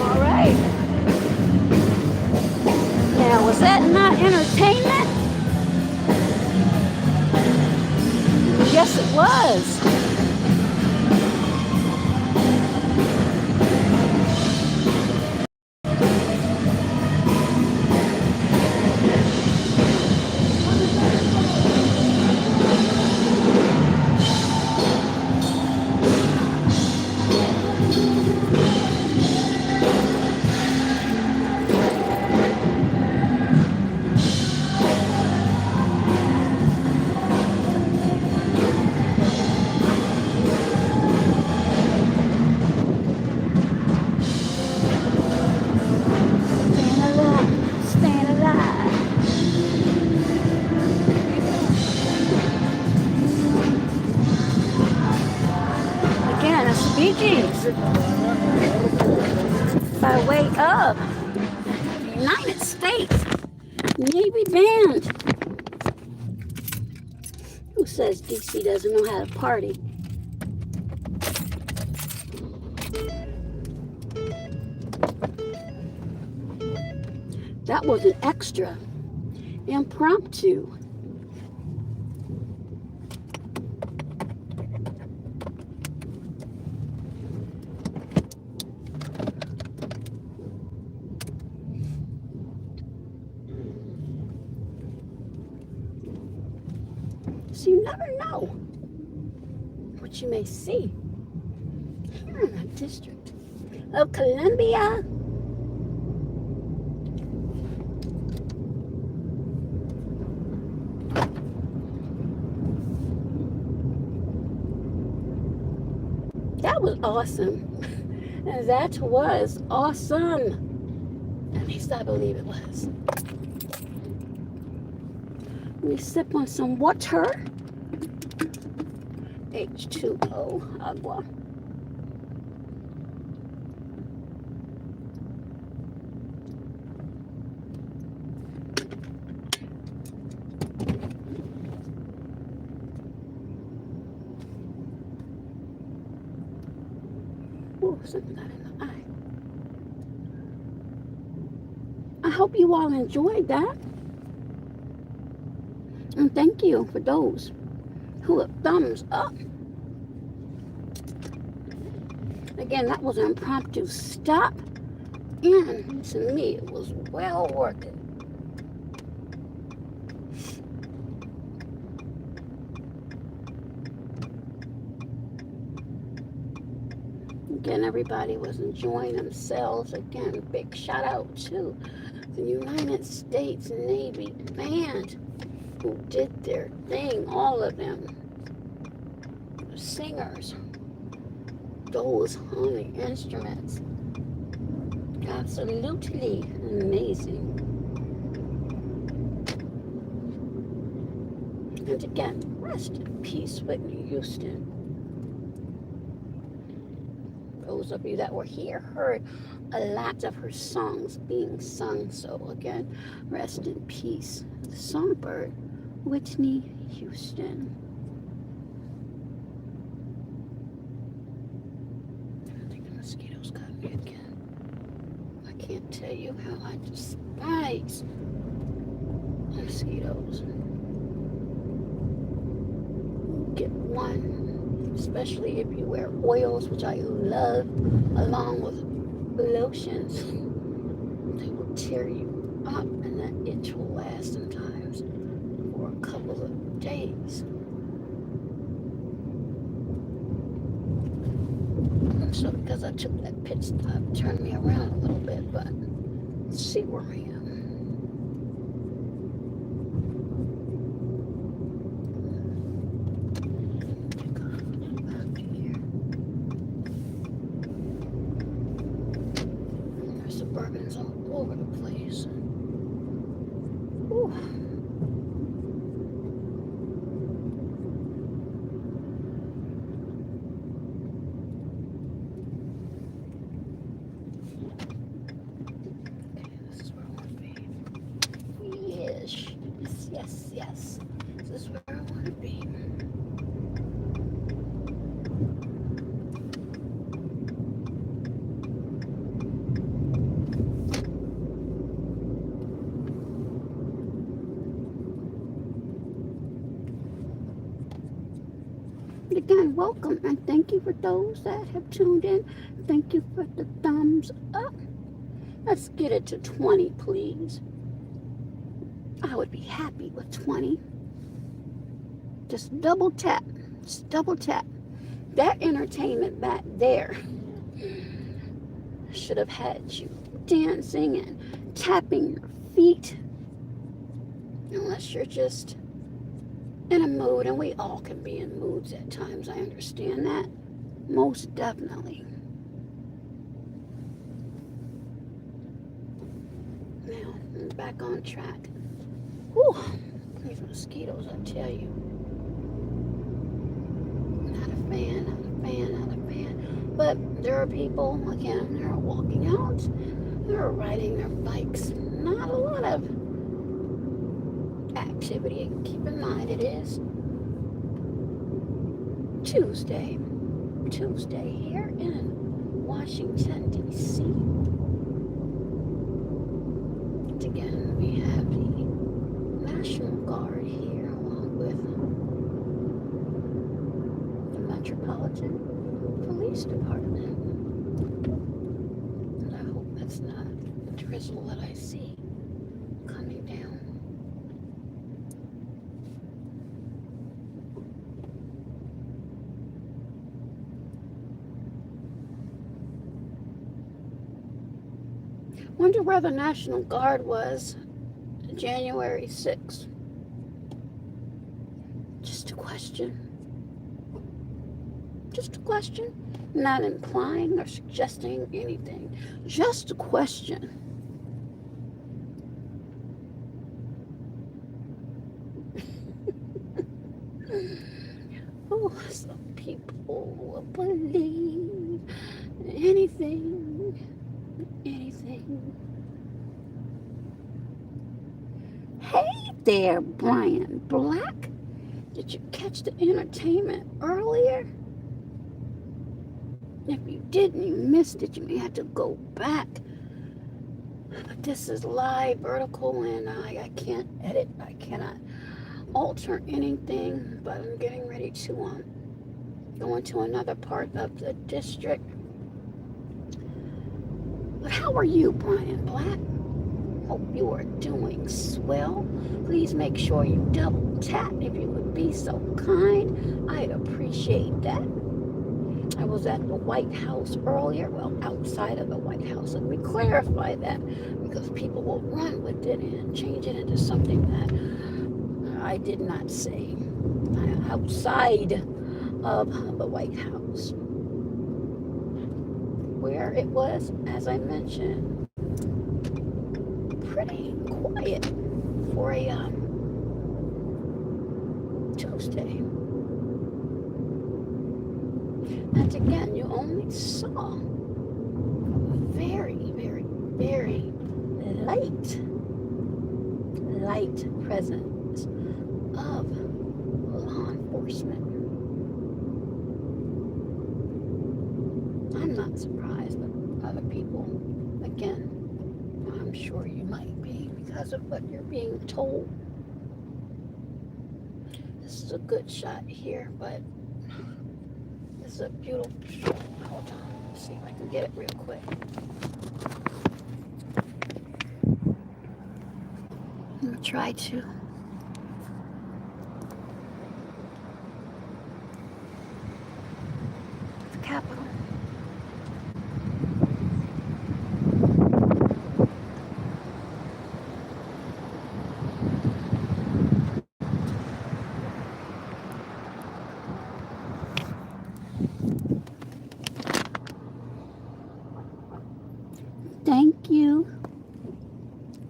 All right. Now, was that not entertainment? Yes, it was. Staying alive. Again, it's the Bee Gees by way of the United States Navy Band. says DC doesn't know how to party? That was an extra, impromptu. So you never know what you may see here in the District of Columbia. That was awesome. That was awesome. At least I believe it was. Let me sip on some water. H2O, agua. Ooh, something got in the eye. I hope you all enjoyed that. And thank you for those who have thumbs up. Again, that was an impromptu stop. And to me, it was well worth it. Again, everybody was enjoying themselves. Again, big shout out to the United States Navy band who did their thing, all of them. The singers, those on the instruments. Absolutely amazing. And again, rest in peace, Whitney Houston. Those of you that were here heard a lot of her songs being sung. So again, rest in peace, the songbird, Whitney Houston. I think the mosquitoes got me again. I can't tell you how I despise mosquitoes. Get one, especially if you wear oils, which I love, along with lotions. They will tear you up, and that itch will last sometimes for a couple of days. So because I took that pit stop, turned me around a little bit, but let's see where I am. There's Suburbans all over the place. Ooh. Yes. This is where I want to be. Again, welcome and thank you for those that have tuned in. Thank you for the thumbs up. Let's get it to 20, please. I would be happy with 20. Just double tap. Just double tap. That entertainment back there should have had you dancing and tapping your feet. Unless you're just in a mood, and we all can be in moods at times. I understand that. Most definitely. Now, I'm back on track. Whew, these mosquitoes, I tell you. Not a fan. But there are people, again, they're walking out, they're riding their bikes. Not a lot of activity. Keep in mind, it is Tuesday. Tuesday here in Washington, D.C. Again, we have the National Guard here along with the Metropolitan Police Department. And I hope that's not the drizzle that I see coming down. Wonder where the National Guard was January 6th. Just a question. Just a question. Not implying or suggesting anything. Just a question. Oh, some people will believe anything. Hey there, Brian Black. Did you catch the entertainment earlier? If you didn't, you missed it. You may have to go back. But this is live, vertical, and I can't edit. I cannot alter anything. But I'm getting ready to go into another part of the district. But how are you, Brian Black? Hope you are doing swell. Please make sure you double tap if you would be so kind. I'd appreciate that. I was at the White House earlier, well, outside of the White House. Let me clarify that because people will run with it and change it into something that I did not say. Outside of the White House, where it was, as I mentioned, pretty quiet for a Tuesday. And again, you only saw very, very, very light presence of law enforcement. I'm not surprised that other people, again, I'm sure you might be because of what you're being told. This is a good shot here, but this is a beautiful shot. Hold on, let's see if I can get it real quick. I'm gonna try to. The Capitol.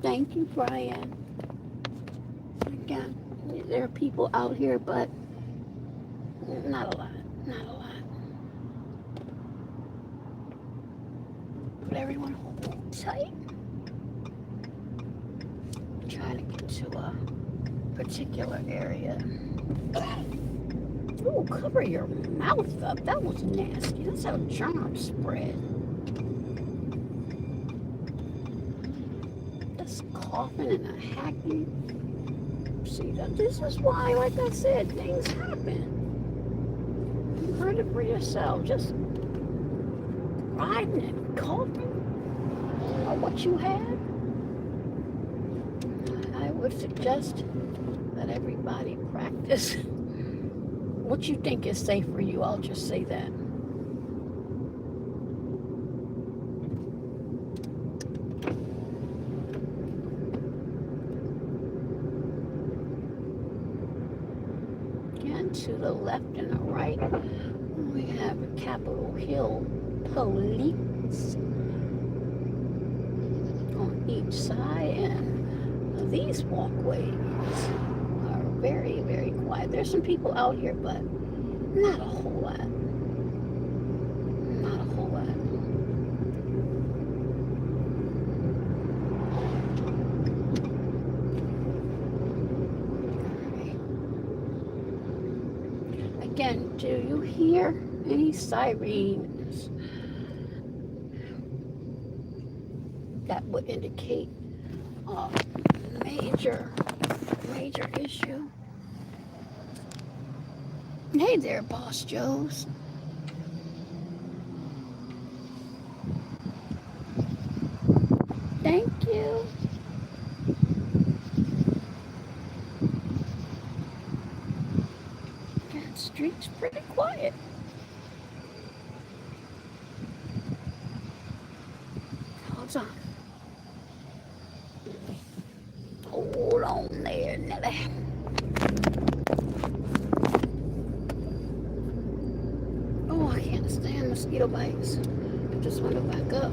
Thank you, Brian. Again, there are people out here, but not a lot. But everyone hold tight. Trying to get to a particular area. Ooh, cover your mouth up. That was nasty. That's how germs spread. That's coughing and a hacking. See, this is why, like I said, things happen. You heard it for yourself. Just riding and coughing. You know what you had? I would suggest that everybody practice what you think is safe for you. I'll just say that. Again, to the left and the right, we have Capitol Hill Police on each side, and these walkways are very, very quiet. There's some people out here, but not a whole lot. Not a whole lot. Again, do you hear any sirens? That would indicate a major issue. Hey there, Boss Joes. Thank you. That street's pretty quiet. Hold on. Hold on there, Nelly. Oh, I can't stand mosquito bites. I just want to back up.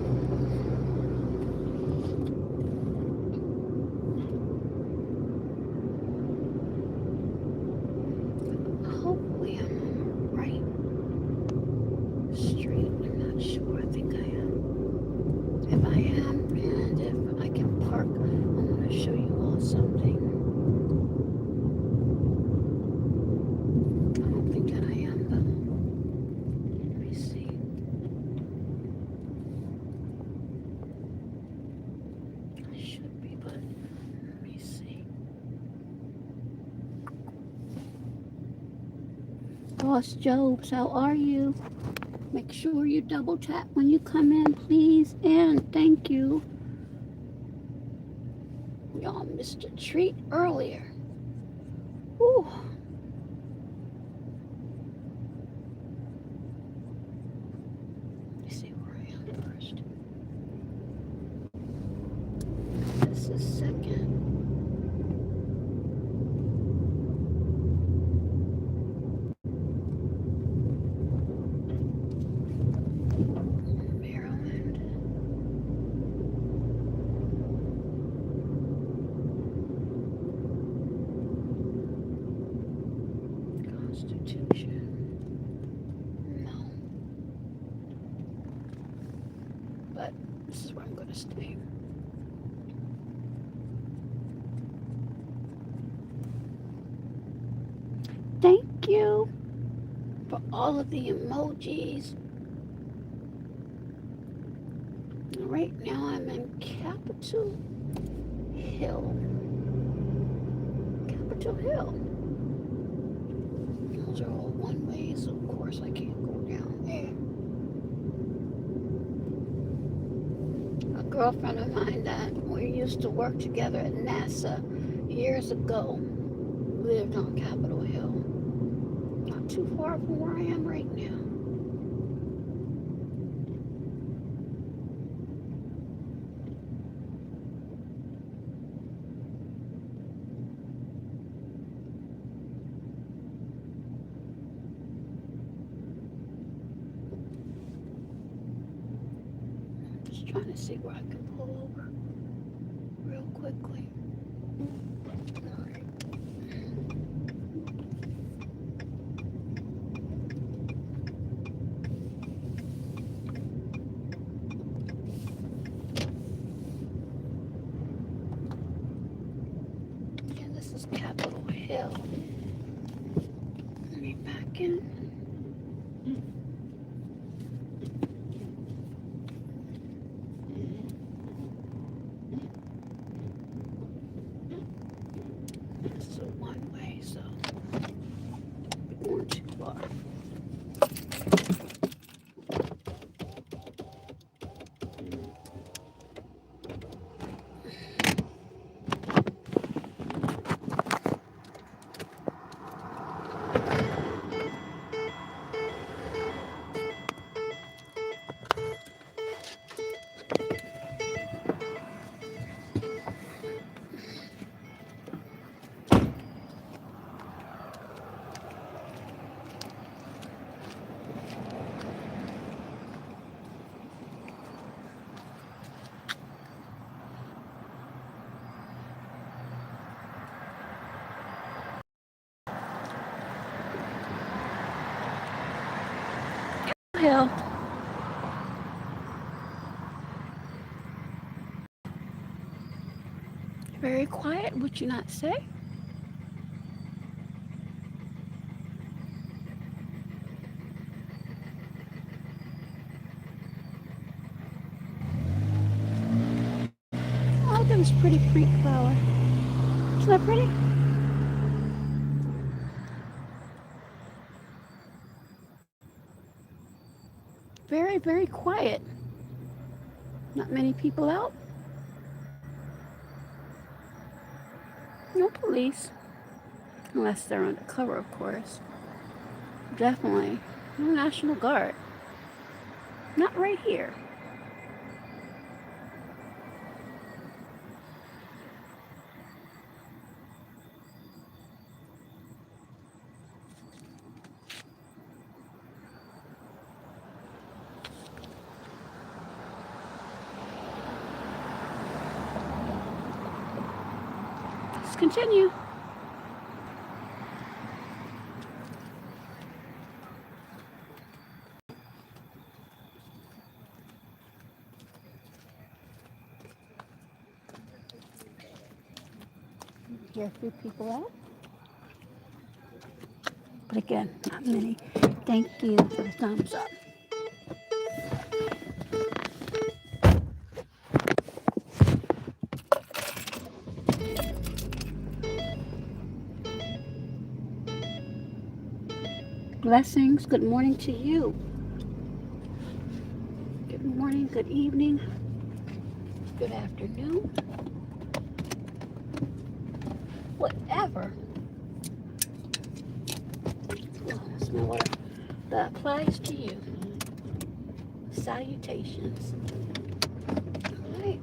Hopefully I'm on the right street. I'm not sure. I think I am. If I am, and if I can park, I'm going to show you all something. I don't think that I am, but let me see. I should be, but let me see. Boss Jobs, how are you? Make sure you double tap when you come in, please, and thank you. Y'all missed a treat earlier. Whew. Let me see where I am first. This is second. Maryland. Constitution. No. But this is where I'm going to stay. Thank you for all of the emojis. Right now I'm in Capitol Hill. Capitol Hill. Those are all one ways, so of course I can't go down there. A girlfriend of mine that we used to work together at NASA years ago lived on Capitol Hill. Not too far from where I am right now. Just trying to see where I can pull over real quickly. All right. Yeah, this is Capitol Hill. Let me back in. This is a one way, so I'm going too far. Hill. Very quiet, would you not say? Ready? Very, very quiet. Not many people out. No police. Unless they're undercover, of course. Definitely. No National Guard. Not right here. Let's continue. Hear a few people out. But again, not many. Thank you for the thumbs up. Blessings. Good morning to you. Good morning, good evening, good afternoon, whatever. Oh, that's my water. That applies to you. Salutations. All right.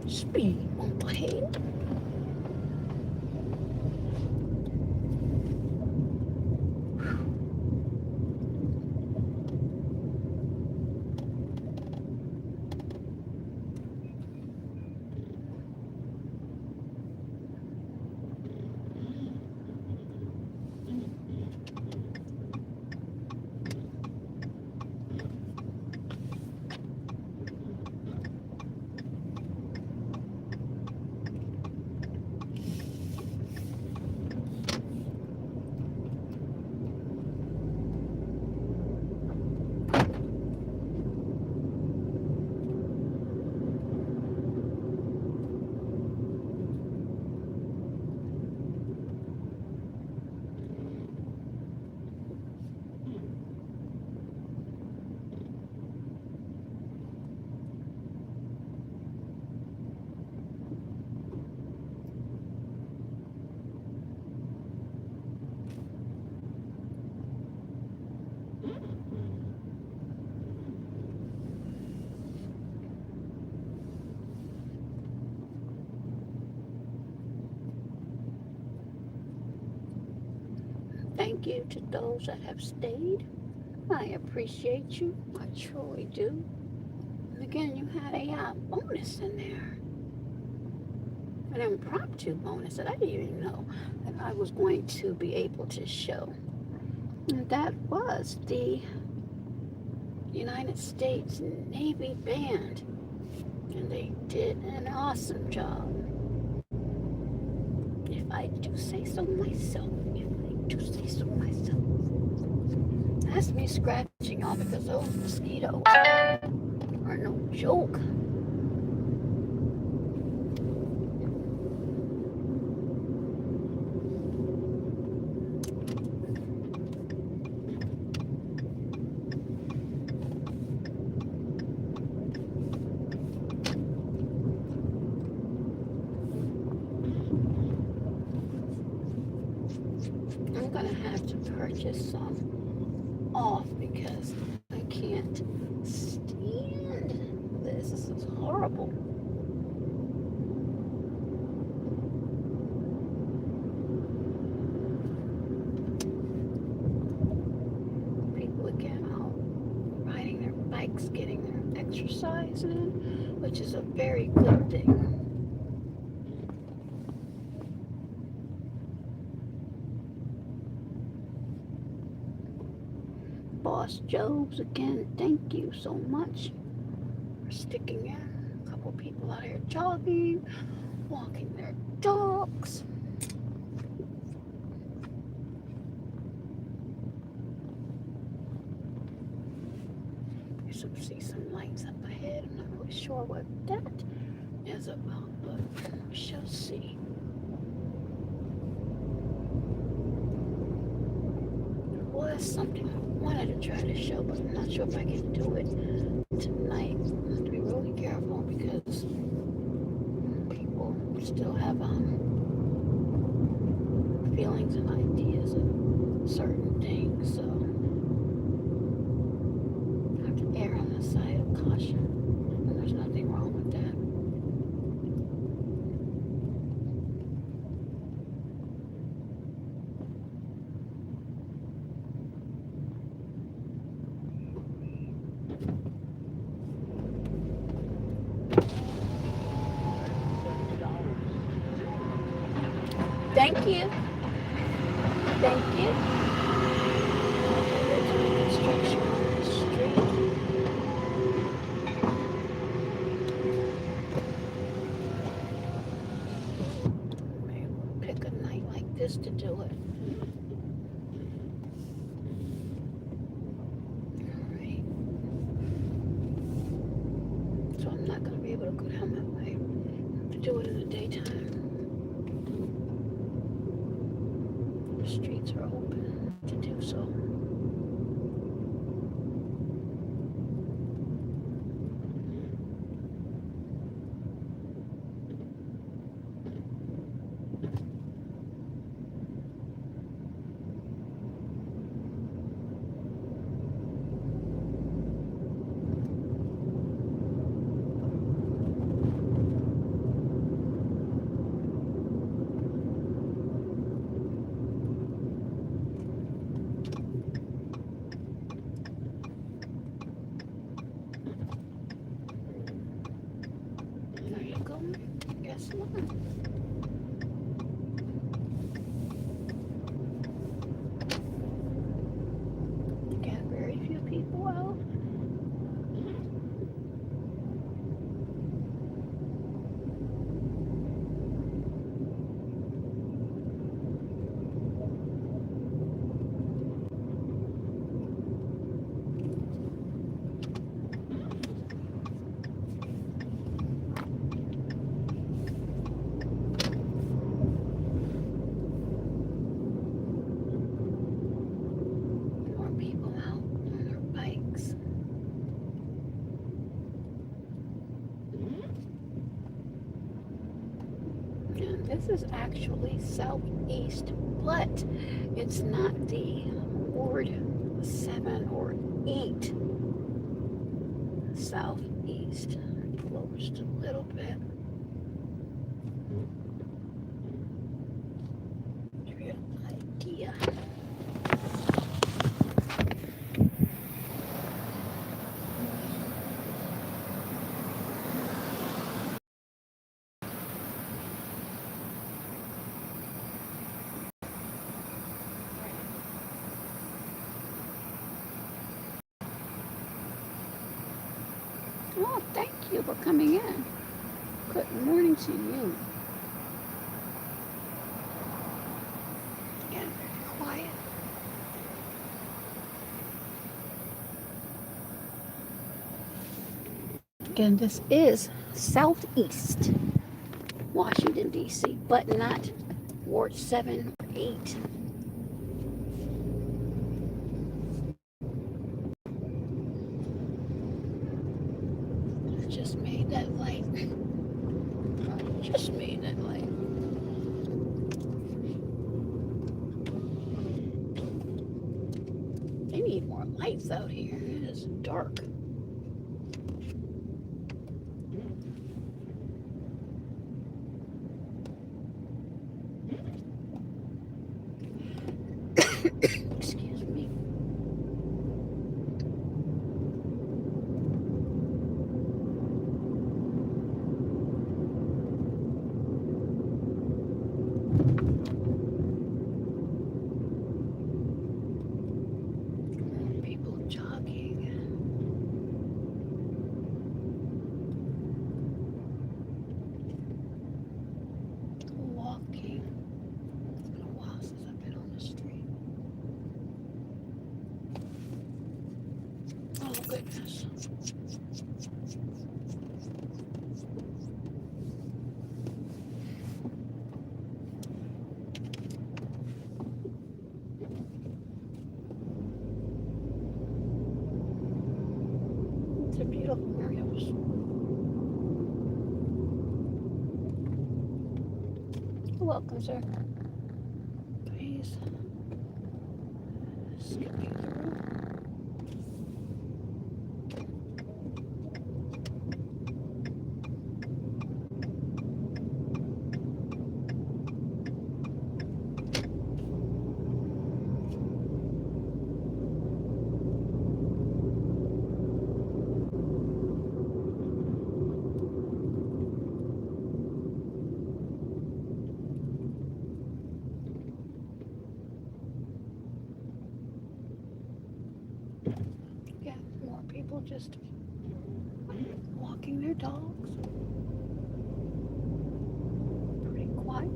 Speed on the head. Thank you to those that have stayed. I appreciate you. I truly do. And again, you had a bonus in there. An impromptu bonus that I didn't even know that I was going to be able to show. And that was the United States Navy Band. And they did an awesome job. If I do say so myself. If I do say so myself. That's me scratching on because those mosquitoes are no joke. I'm gonna have to purchase some off because I can't stand this. This is horrible. People again out riding their bikes, getting their exercise in, which is a very good thing. Boss Jobs, again, thank you so much for sticking in. A couple people out here jogging, walking their dogs. You should see some lights up ahead. I'm not exactly sure what that is about, but we shall see. Well, that's something I wanted to try to show, but I'm not sure if I can do it tonight. I have to be really careful because people still have feelings and ideas of certain things, so I have to err on the side of caution. And there's nothing wrong with that. Thank you. Thank you. There's construction on the street. Maybe we'll pick a night like this to do it. Alright. So I'm not going to be able to go down that way. I have to do it in the daytime. The streets are open to do so. There you go. Guess what? Got very few people out. More people out on their bikes. And this is actually southeast, but it's not the Ward 7 or 8 southeast. Closed a little bit. Give you an idea. Oh, thank you for coming in. Good morning to you. Again, very quiet. Again, this is southeast Washington, D.C., but not Ward 7 or 8. I just made that light. I just made that light. They need more lights out here. It is dark. Excuse me. People jogging. You're welcome, sir. Please skip you through. Yeah, more people just walking their dogs. Pretty quiet.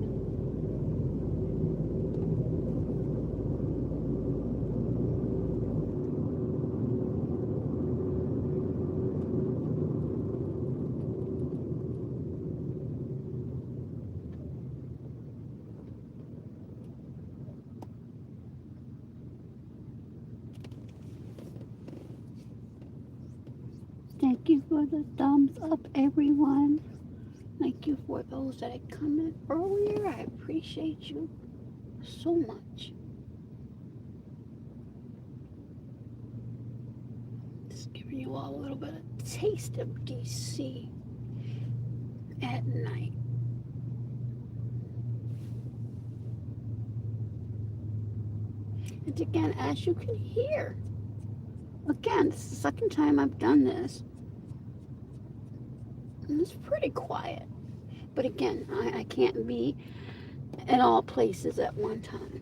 Thank you for the thumbs up, everyone. Thank you for those that had come in earlier. I appreciate you so much. Just giving you all a little bit of taste of DC at night. And again, as you can hear, again, this is the second time I've done this. And it's pretty quiet. But again, I can't be in all places at one time.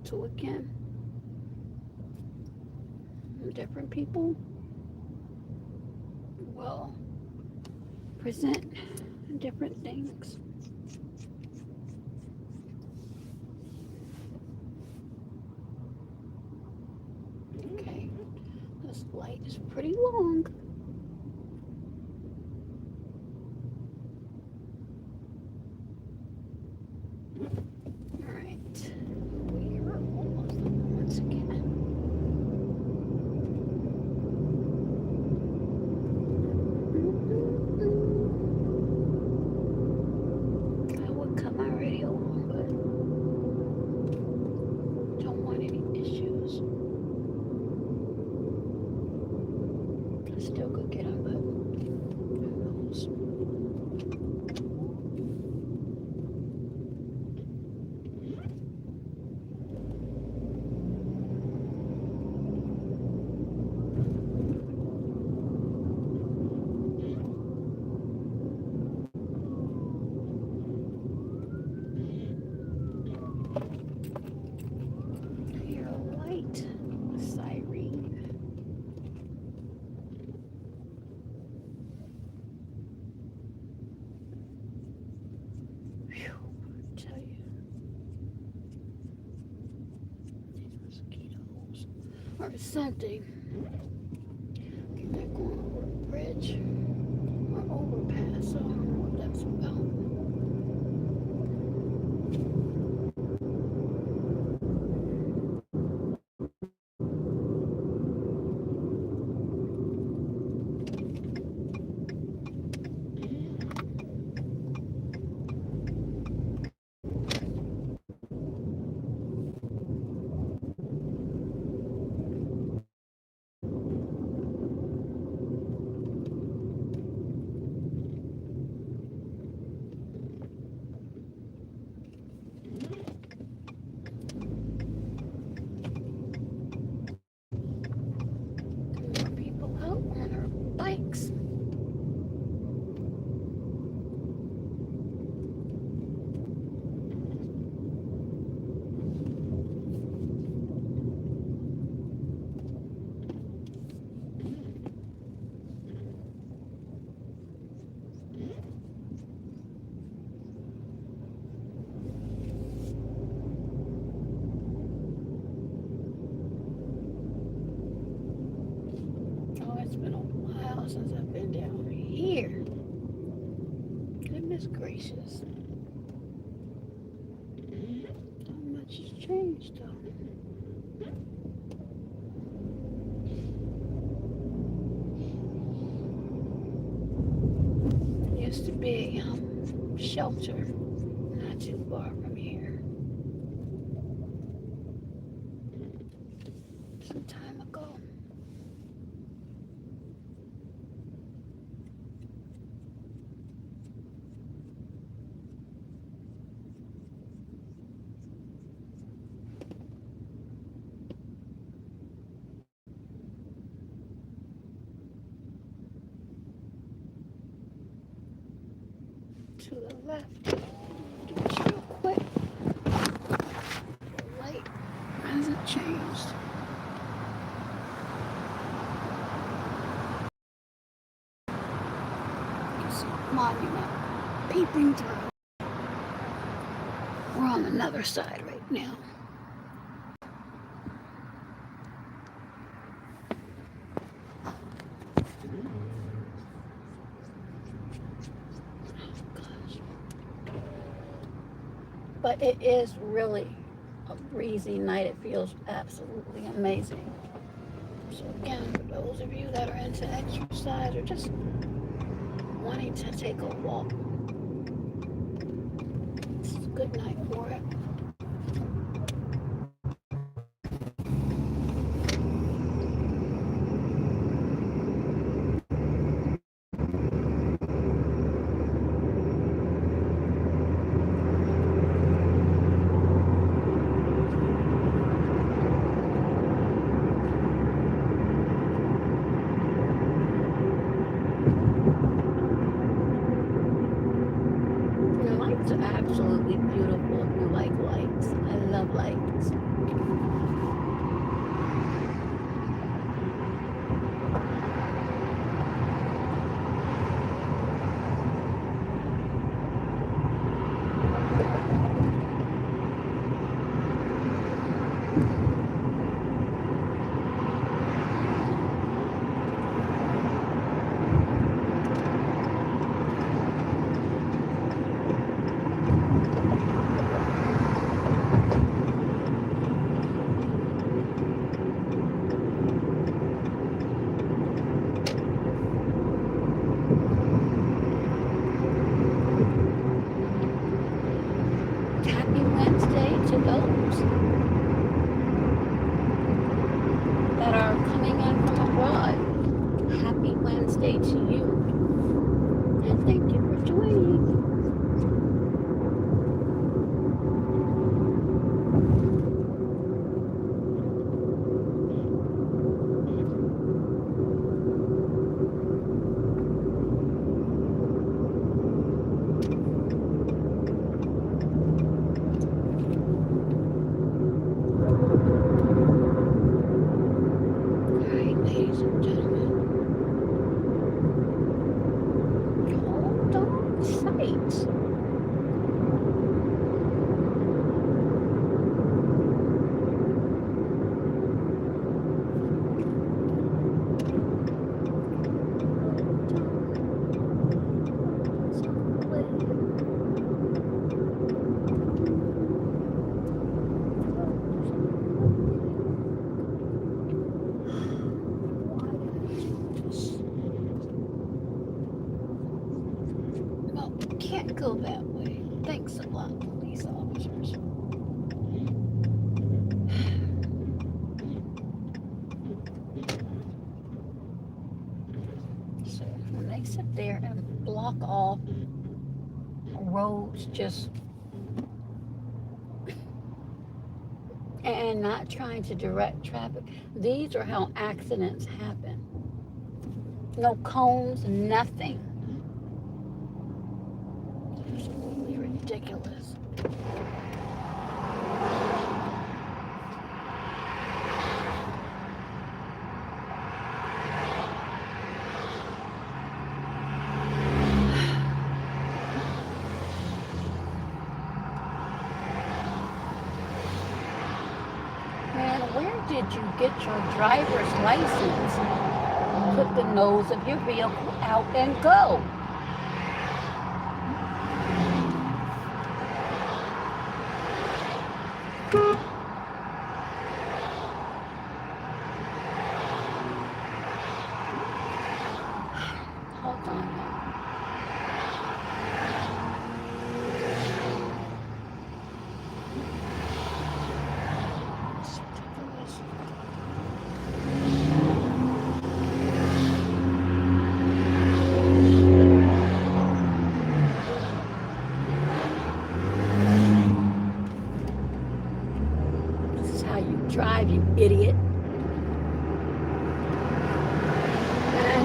So again, different people will present different things. Okay, this light is pretty long. All right, we are almost done once again. I would cut my radio on, but don't want any issues. I still could get them, but who knows? I hear a light siren. Whew, I tell you, these mosquitoes are something. Okay, they're going over a bridge or overpass, so I don't know what that's about. More people out on their bikes. Oh, it's been a while since I've been down here. Goodness gracious. Not much has changed though. used to be a shelter not too far from here some time ago. To the left. Do this real quick. The light hasn't changed. You see the monument peeping through. We're on another side right now. But it is really a breezy night. It feels absolutely amazing. So again, for those of you that are into exercise or just wanting to take a walk, it's a good night for it. The lights are absolutely beautiful if you like lights. I love lights. Happy Wednesday to those that are coming in from abroad. Happy Wednesday to you. And thank you for joining. All right, ladies and gentlemen. Hold on sight. No, can't go that way. Thanks a lot, police officers. So when they sit there and block off roads just and not trying to direct traffic, these are how accidents happen. No cones, nothing. Absolutely ridiculous. Man, where did you get your driver's license? Put the nose of your vehicle out and go. Hold on now.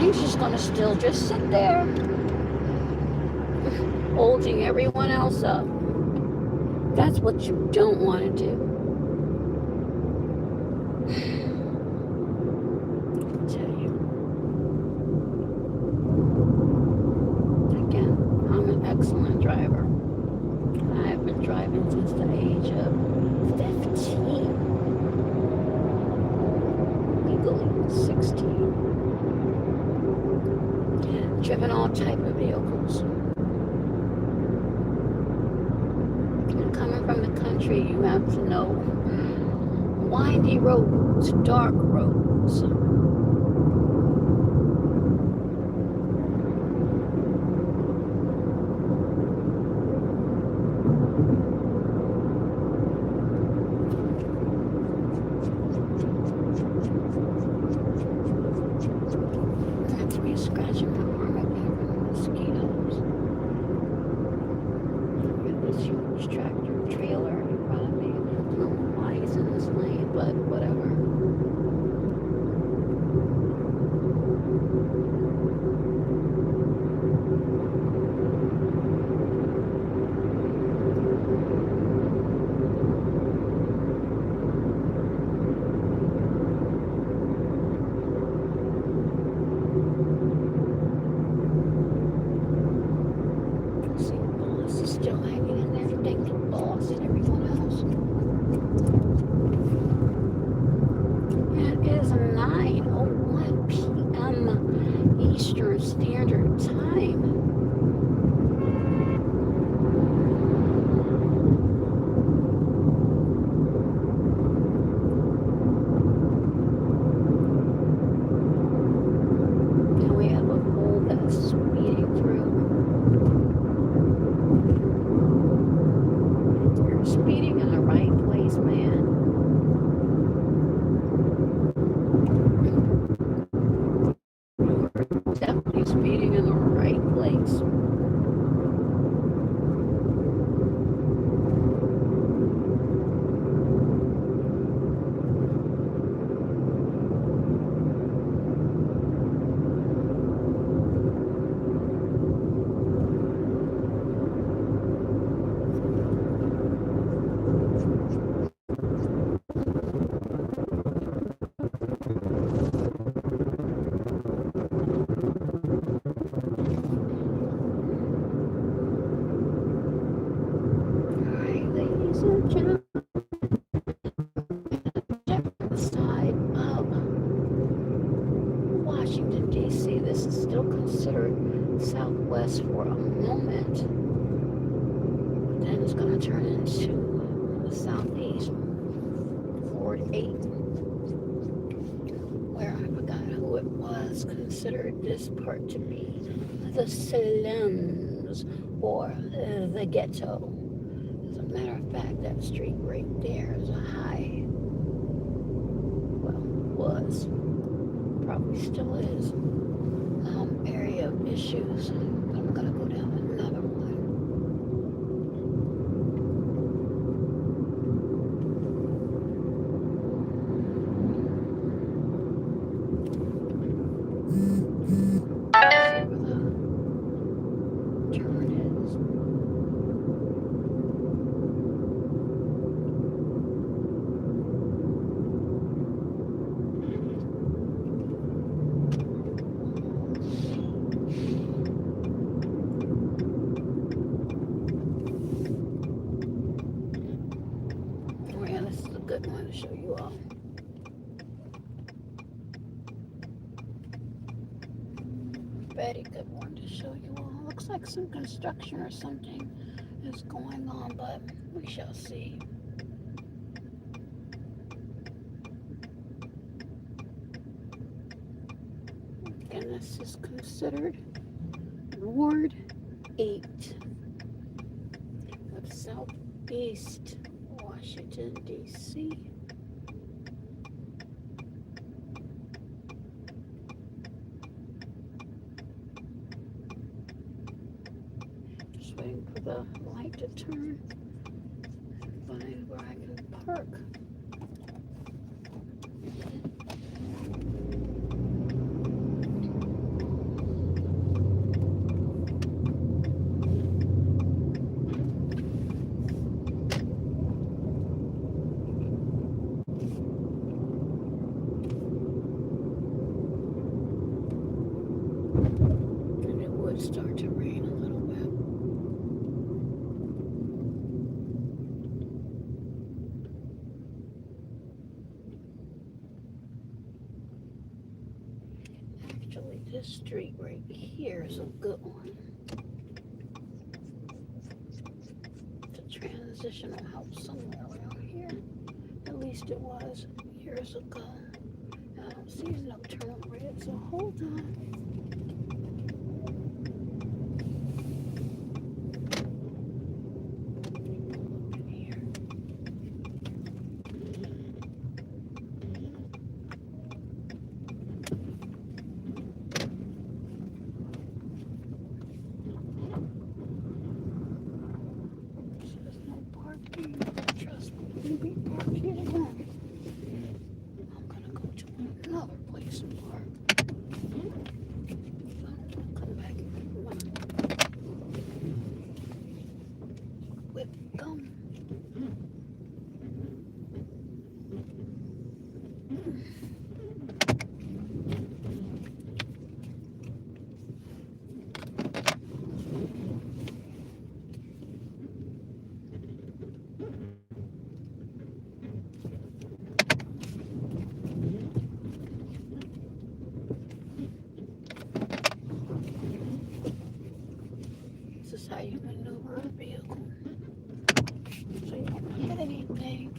he's just going to still just sit there, holding everyone else up. That's what you don't want to do. I tell you. Again, I'm an excellent driver. I have been driving since the age of 15. Legally 16. Driven all type of vehicles. And coming from the country, you have to know windy roads, dark roads. That's me scratching my arm again from the mosquitoes. Got this huge tractor trailer in front of me. I don't know why he's in this lane, but whatever. See, the boss is still hanging in there. Thank the boss and everyone else. It is 9:01 p.m. Eastern Standard Time. And we have a bull that's speeding through. You're speeding in the right place, man. Definitely speeding in the right place. Alright, ladies and gentlemen, different side of Washington, D.C. This is still considered Southwest for a moment. But then it's going to turn into the Southeast, Ward 8, where I forgot who it was considered this part to be the slums or the ghetto. As a matter of fact, that street right there is a high, well, was, probably still is, area of issues. But I'm gonna go down another one. See where the turn is. Oh yeah, this is a good one to show you all. Very good one to show you all. Looks like some construction or something is going on, but we shall see. Again, this is considered Ward 8 of Southeast Washington, D.C. Just waiting for the light to turn. Find where I can park. to start to rain a little bit. Actually, this street right here is a good one. It's a transitional house somewhere around here. At least it was years ago. I don't see no turn red, so hold on. In here. Says no parking. Trust me, you be parked here alone. I'm gonna go to another place and park. Come back and get my whip gum. This is how you maneuver a vehicle. So you don't hit anything,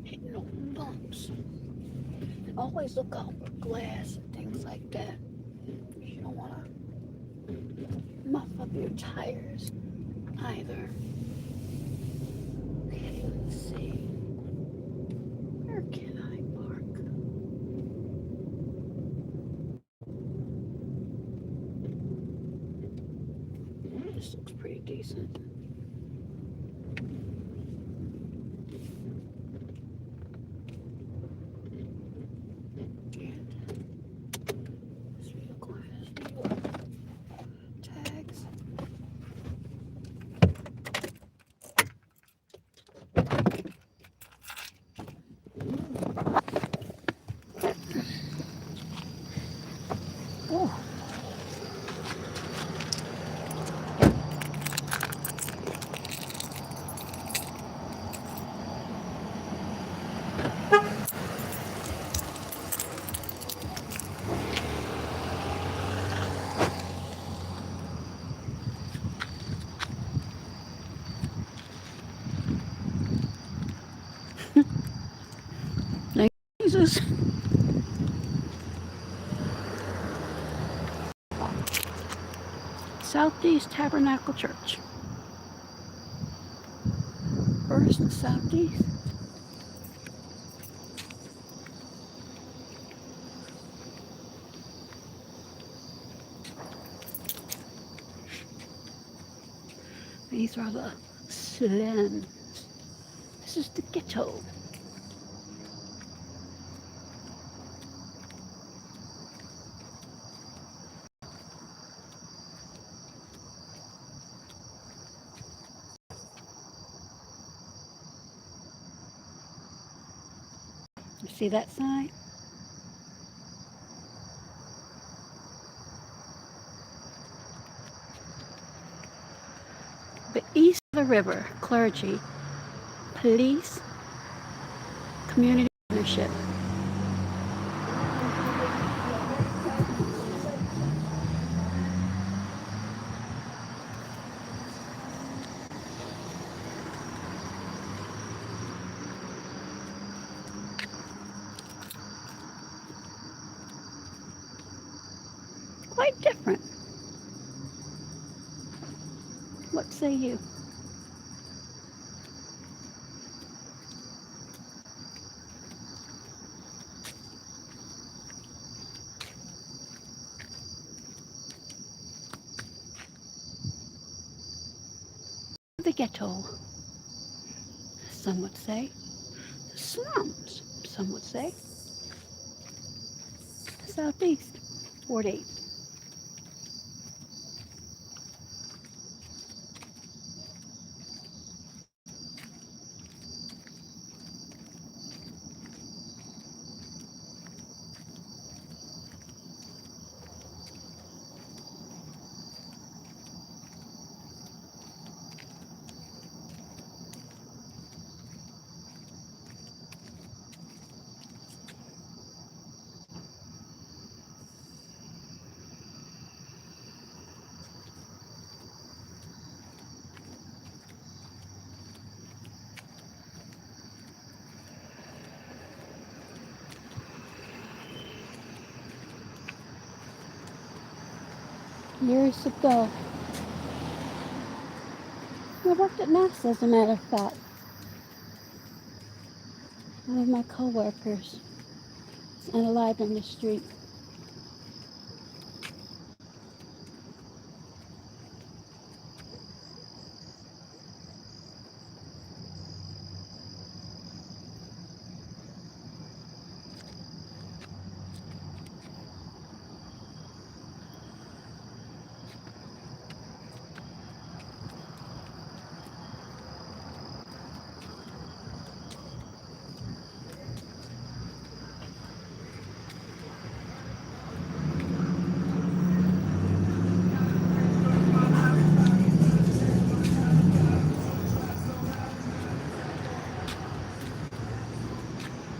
hit no bumps. And always look out for glass and things like that. You don't want to muff up your tires either. Okay, let's see. Where can I park? This looks pretty decent. And this vehicle has New York tags. Oh, thank Jesus. Southeast Tabernacle Church. First Southeast. These are the slums. This is the ghetto. You see that sign? But east of the river, clergy, police, community ownership. Quite different. What say you? The ghetto, some would say. The slums, some would say. The Southeast, Ward 8. years ago. I worked at NASA, as a matter of fact. One of my coworkers is alive in the street.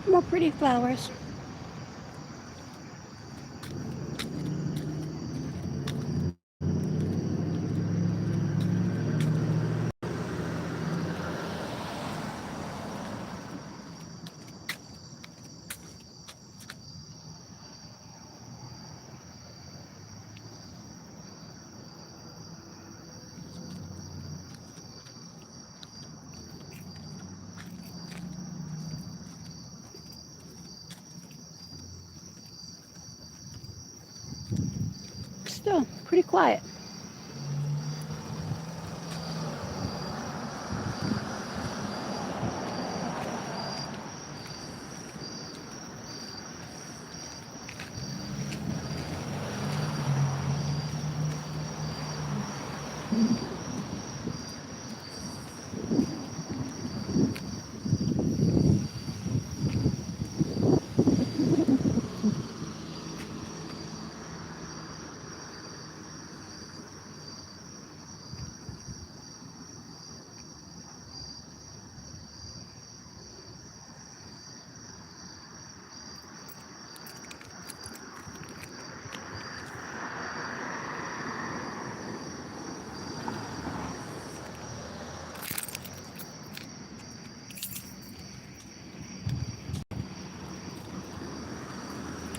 More pretty flowers. Still pretty quiet.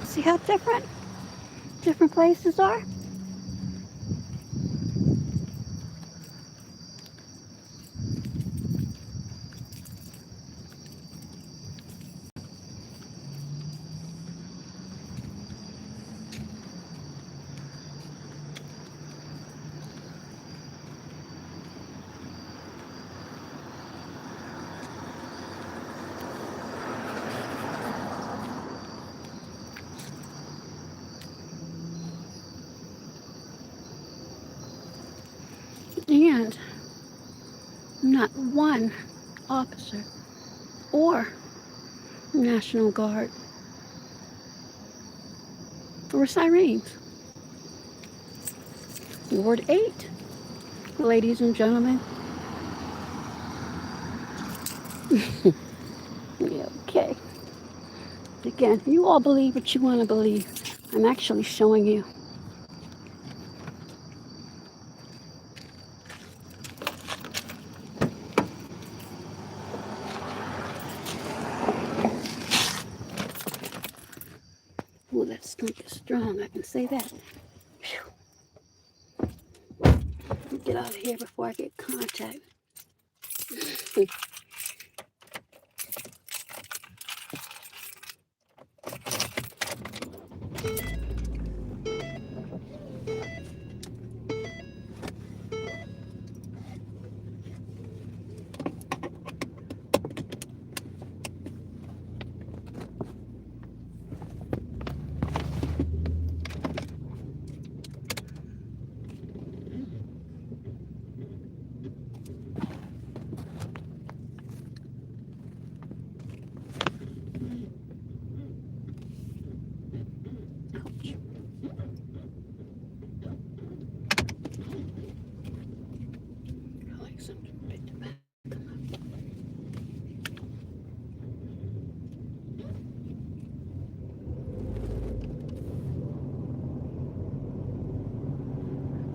See how different places are? And not one officer or National Guard or sirens. Ward 8, ladies and gentlemen. Yeah, okay. Again, you all believe what you want to believe. I'm actually showing you. Oh, that skunk is strong, I can say that. Whew. Get out of here before I get contact. Ouch. I like something bit to back.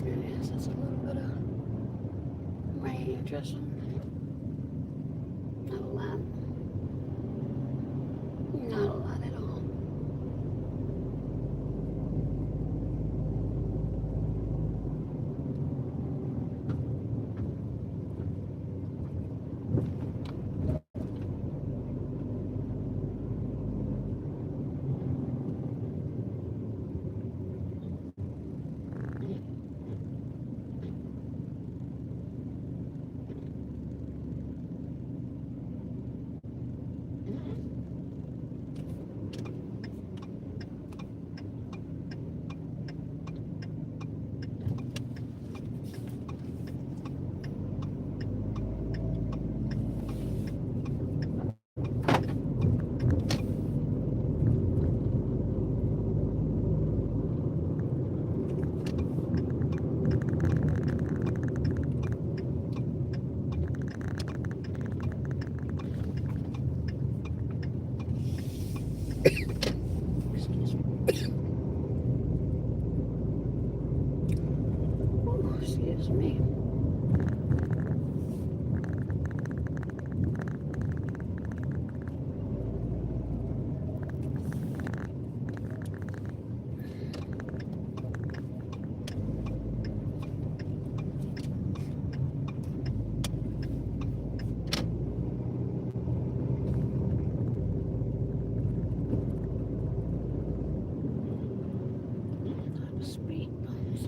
There it is. That's a little bit of rain dressing. Not a lot. Not a lot at all. Excuse me. Speed bumps.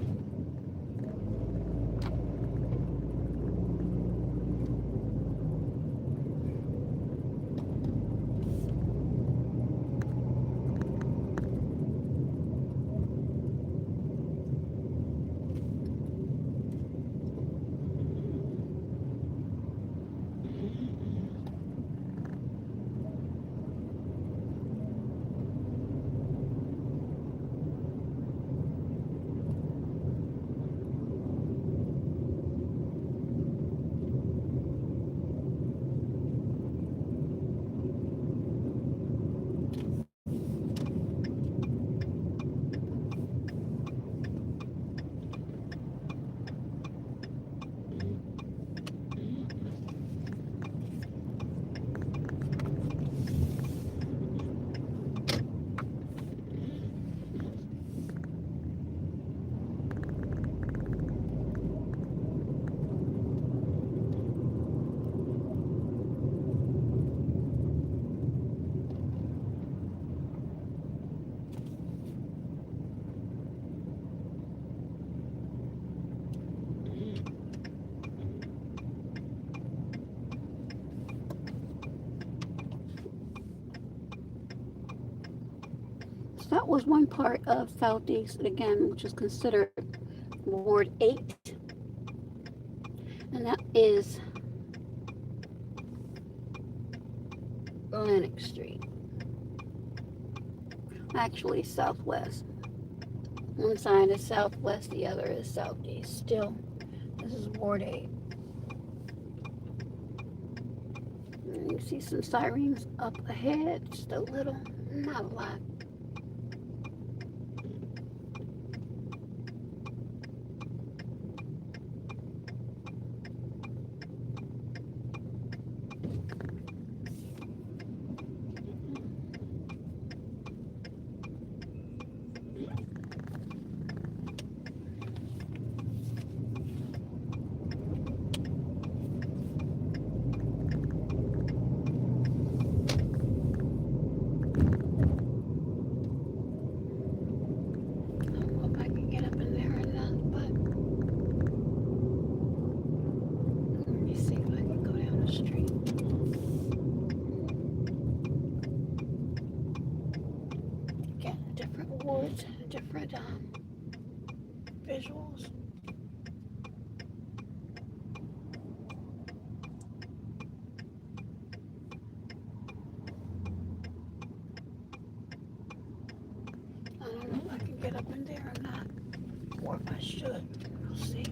So that was one part of Southeast, again, which is considered Ward 8. And that is Lennox Street. Actually, Southwest. One side is Southwest, the other is Southeast. Still, this is Ward 8. And you see some sirens up ahead, just a little, not a lot. Different visuals. I don't know if I can get up in there or not, or if I should. We'll see.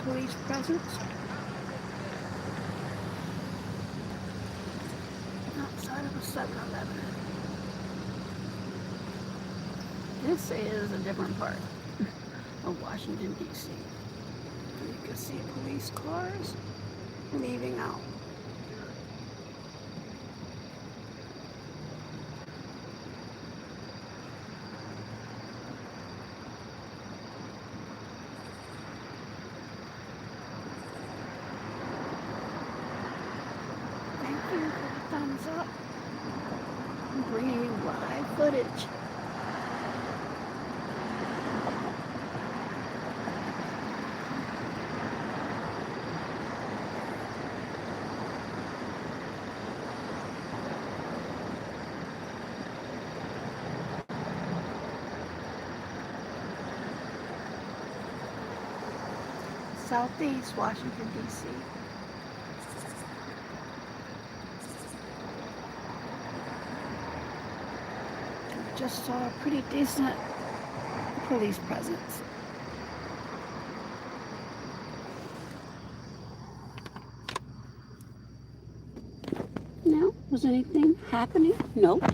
Police presence outside of a 7-Eleven. This is a different part of Washington, D.C. You can see police cars leaving out. bringing you live footage. Southeast Washington, D.C. Just saw a pretty decent police presence. Now, was anything happening? Nope.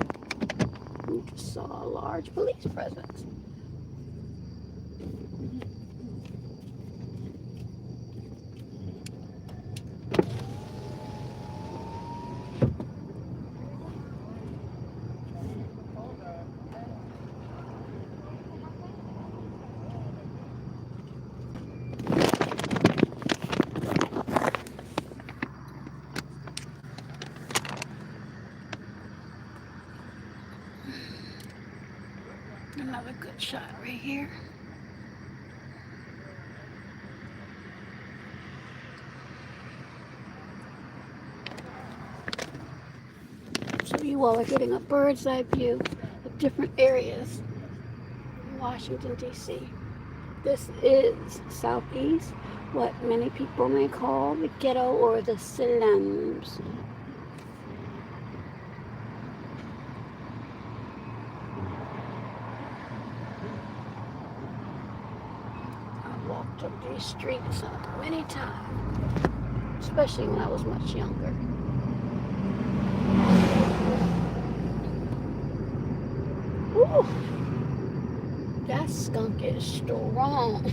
We just saw a large police presence. Another good shot right here. So you all are getting a bird's eye view of different areas in Washington, D.C. This is Southeast, what many people may call the ghetto or the slums. I walked up these streets many times, especially when I was much younger. Woo! That skunk is strong.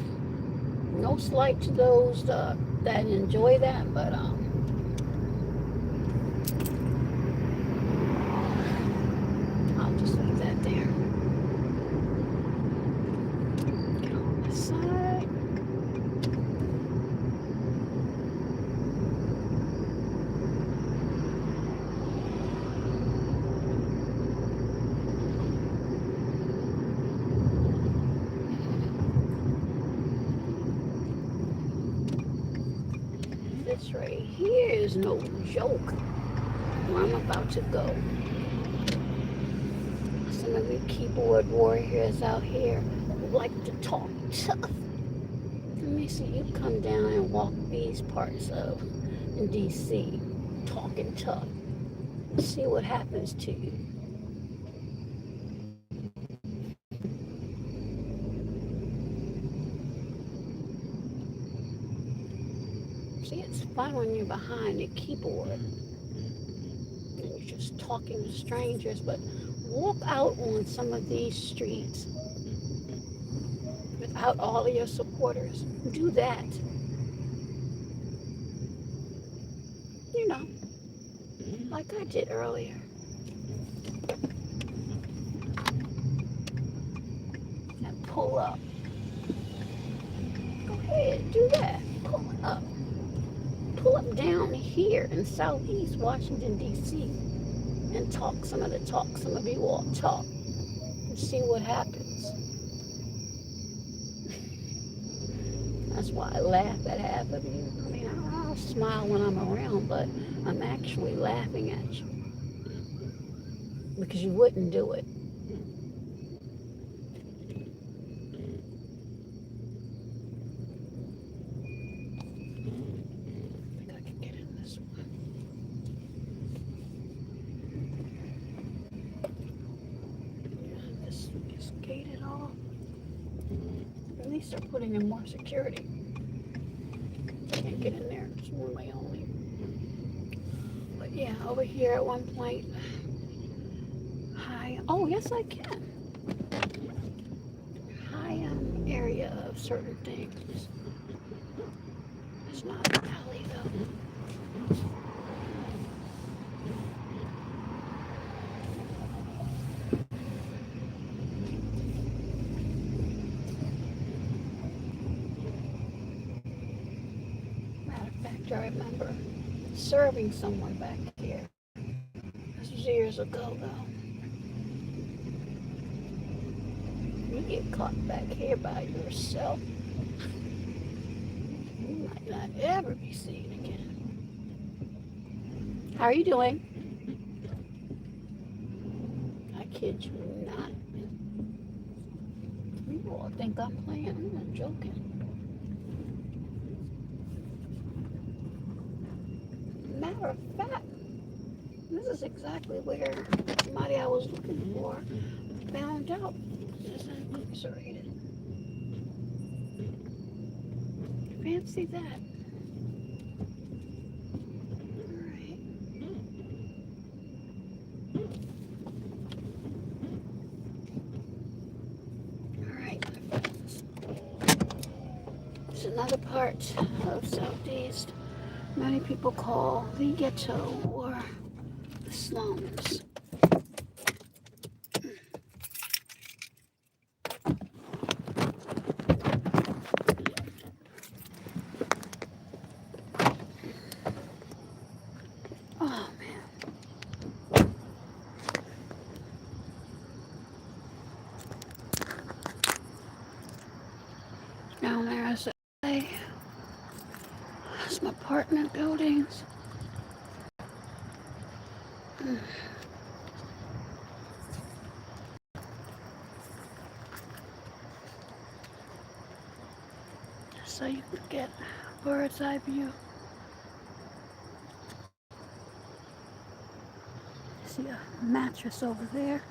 No slight to those that enjoy that, but I'll just leave that there. Get on this side. This right here is no joke where I'm about to go. Some of the keyboard warriors out here like to talk tough. Let me see you come down and walk these parts of DC talking tough. See what happens to you. See, it's fun when you're behind a keyboard and you're just talking to strangers, but walk out on some of these streets without all of your supporters. Do that. You know, like I did earlier. And pull up. Go ahead, do that. Pull up. Pull up down here in Southeast Washington, D.C. and talk some of the talk some of you all talk and see what happens. That's why I laugh at half of you. I mean, I'll smile when I'm around, but I'm actually laughing at you because you wouldn't do it. I think I can get in this one. Yeah, this is gated off. At least they're putting in more security. Can't get in there. It's one way only. But yeah, over here at one point. High. Oh, yes, I can. High area of certain things. It's not an alley though. Matter of fact, I remember serving someone back here. This was years ago though. get caught back here by yourself. You might not ever be seen again. How are you doing? I kid you not. You all think I'm playing. I'm not joking. Matter of fact, this is exactly where somebody I was looking for found out. This is incarcerated. Fancy that. Alright. Alright, my friends. It's another part of Southeast many people call the ghetto or the slums. Oh man. Down there is some apartment buildings. So you can get a bird's eye view. See a mattress over there.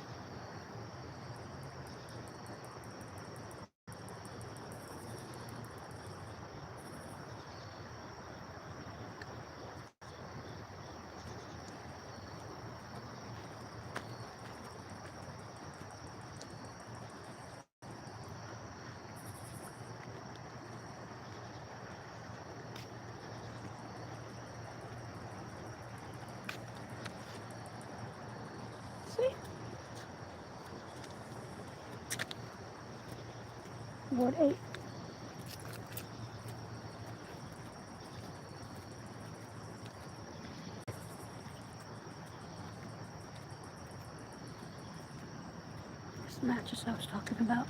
See? Ward 8. This mattress I was talking about.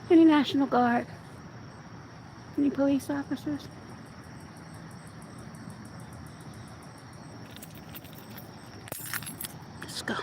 Any National Guard? Any police officers? Let's go.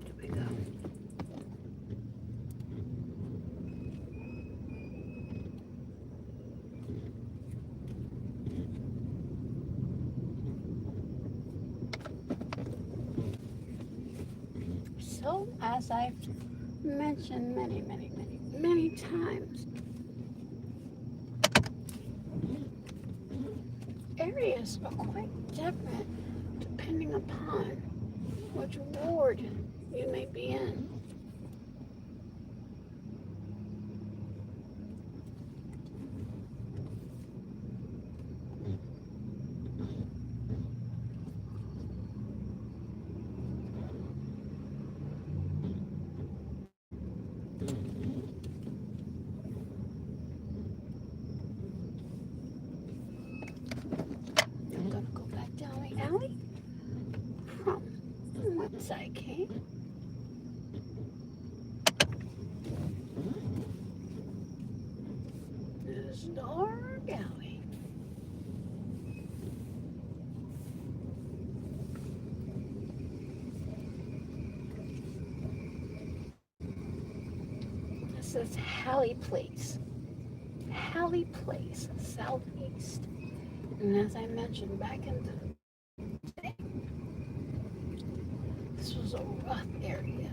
Here we go. So, as I've mentioned many times, areas are quite different depending upon which ward you may be in. once I came. This dark alley. This is Halley Place. Halley Place, southeast. And as I mentioned back in the day, this was a rough area.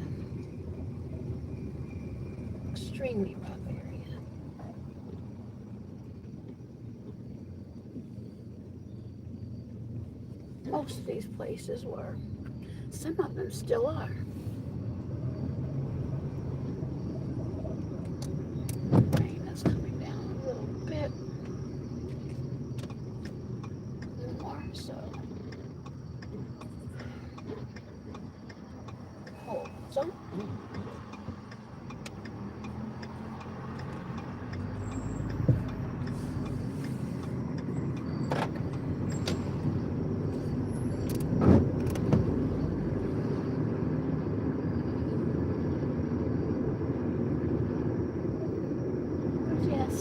Extremely rough area. Most of these places were. Some of them still are. Rain is coming down a little bit more, so hold on. Yes,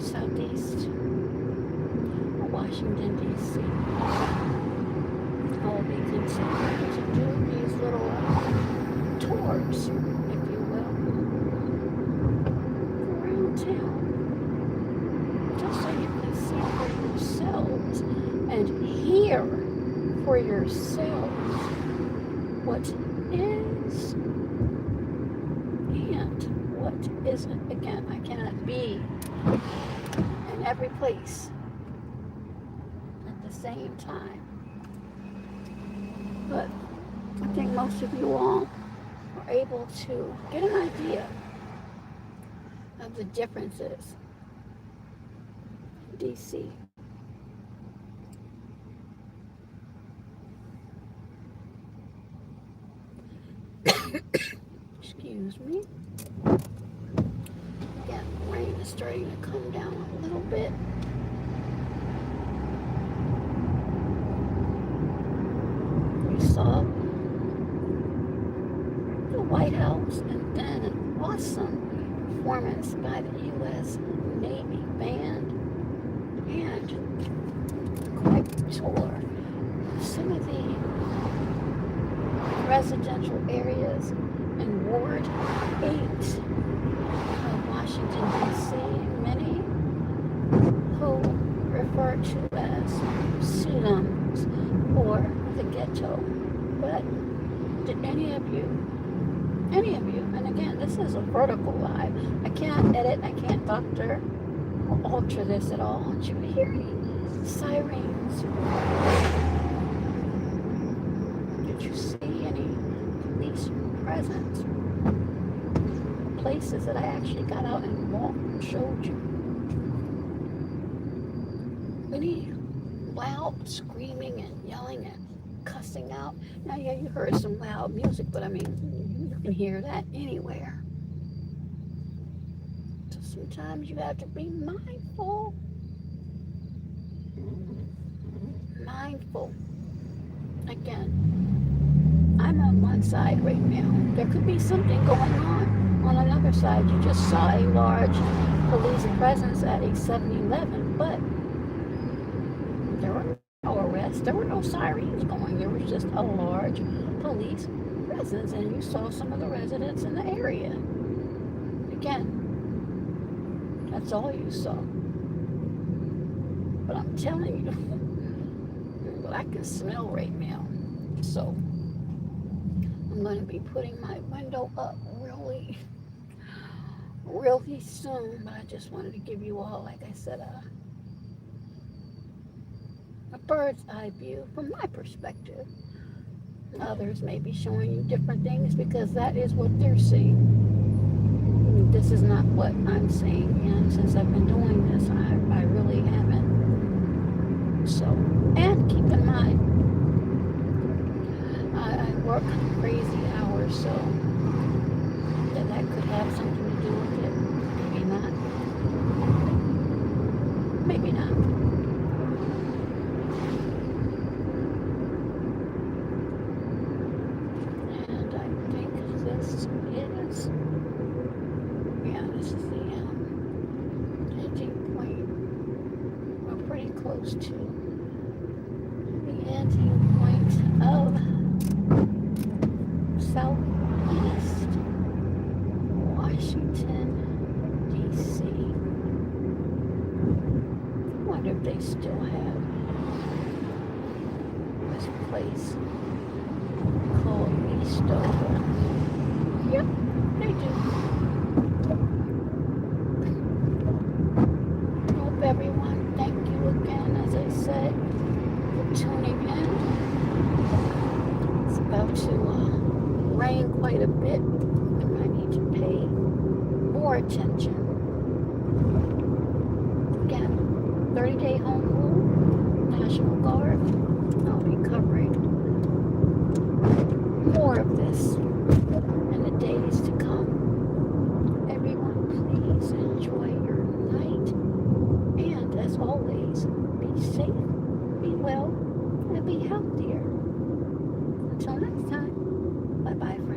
southeast Washington, D.C. I'll be continuing to do these little tours, if you will, around town, just so you can see for yourselves and hear for yourselves what is and what isn't. Again, I cannot be in every place at the same time. But I think most of you all are able to get an idea of the differences in DC. Excuse me. Again, rain is starting to come down a little bit. You saw the White House and then an awesome performance by the U.S. Navy band and quite tour some of the residential areas in Ward 8 of Washington, D.C. Many who refer to as slums or the ghetto. But did any of you, and again, this is a vertical live. I can't edit, I can't doctor or alter this at all. I want you to hear me. Sirens. Did you see any police presence? Places that I actually got out and walked and showed you. Any loud screaming and yelling and cussing out? Now, yeah, you heard some loud music, but I mean, you can hear that anywhere. So sometimes you have to be mindful. Mindful. Again, I'm on one side right now. There could be something going on another side. You just saw a large police presence at a 7-Eleven, but there were no arrests. There were no sirens going. There was just a large police presence, and you saw some of the residents in the area. Again, that's all you saw. But I'm telling you, what I can smell right now. So I'm going to be putting my window up really soon. But I just wanted to give you all, like I said, a bird's eye view from my perspective. Others may be showing you different things because that is what they're seeing. This is not what I'm seeing, and since I've been doing this, I really haven't. So, and keep in mind, I work crazy hours, so that could have something to do with it. Maybe not. Maybe not. close to the ending point of Southeast Washington, D.C. I wonder if they still have this place called LEESE. Yep, they do. Hope everyone, thank you again, as I said, for tuning in. It's about to rain quite a bit, and I need to pay more attention. Again, 30-day home rule, National Guard. I'll be covering more of this in the days to come. Everyone, please enjoy your night. And as always, be safe, be well, and be healthier. Until next time, bye-bye, friends.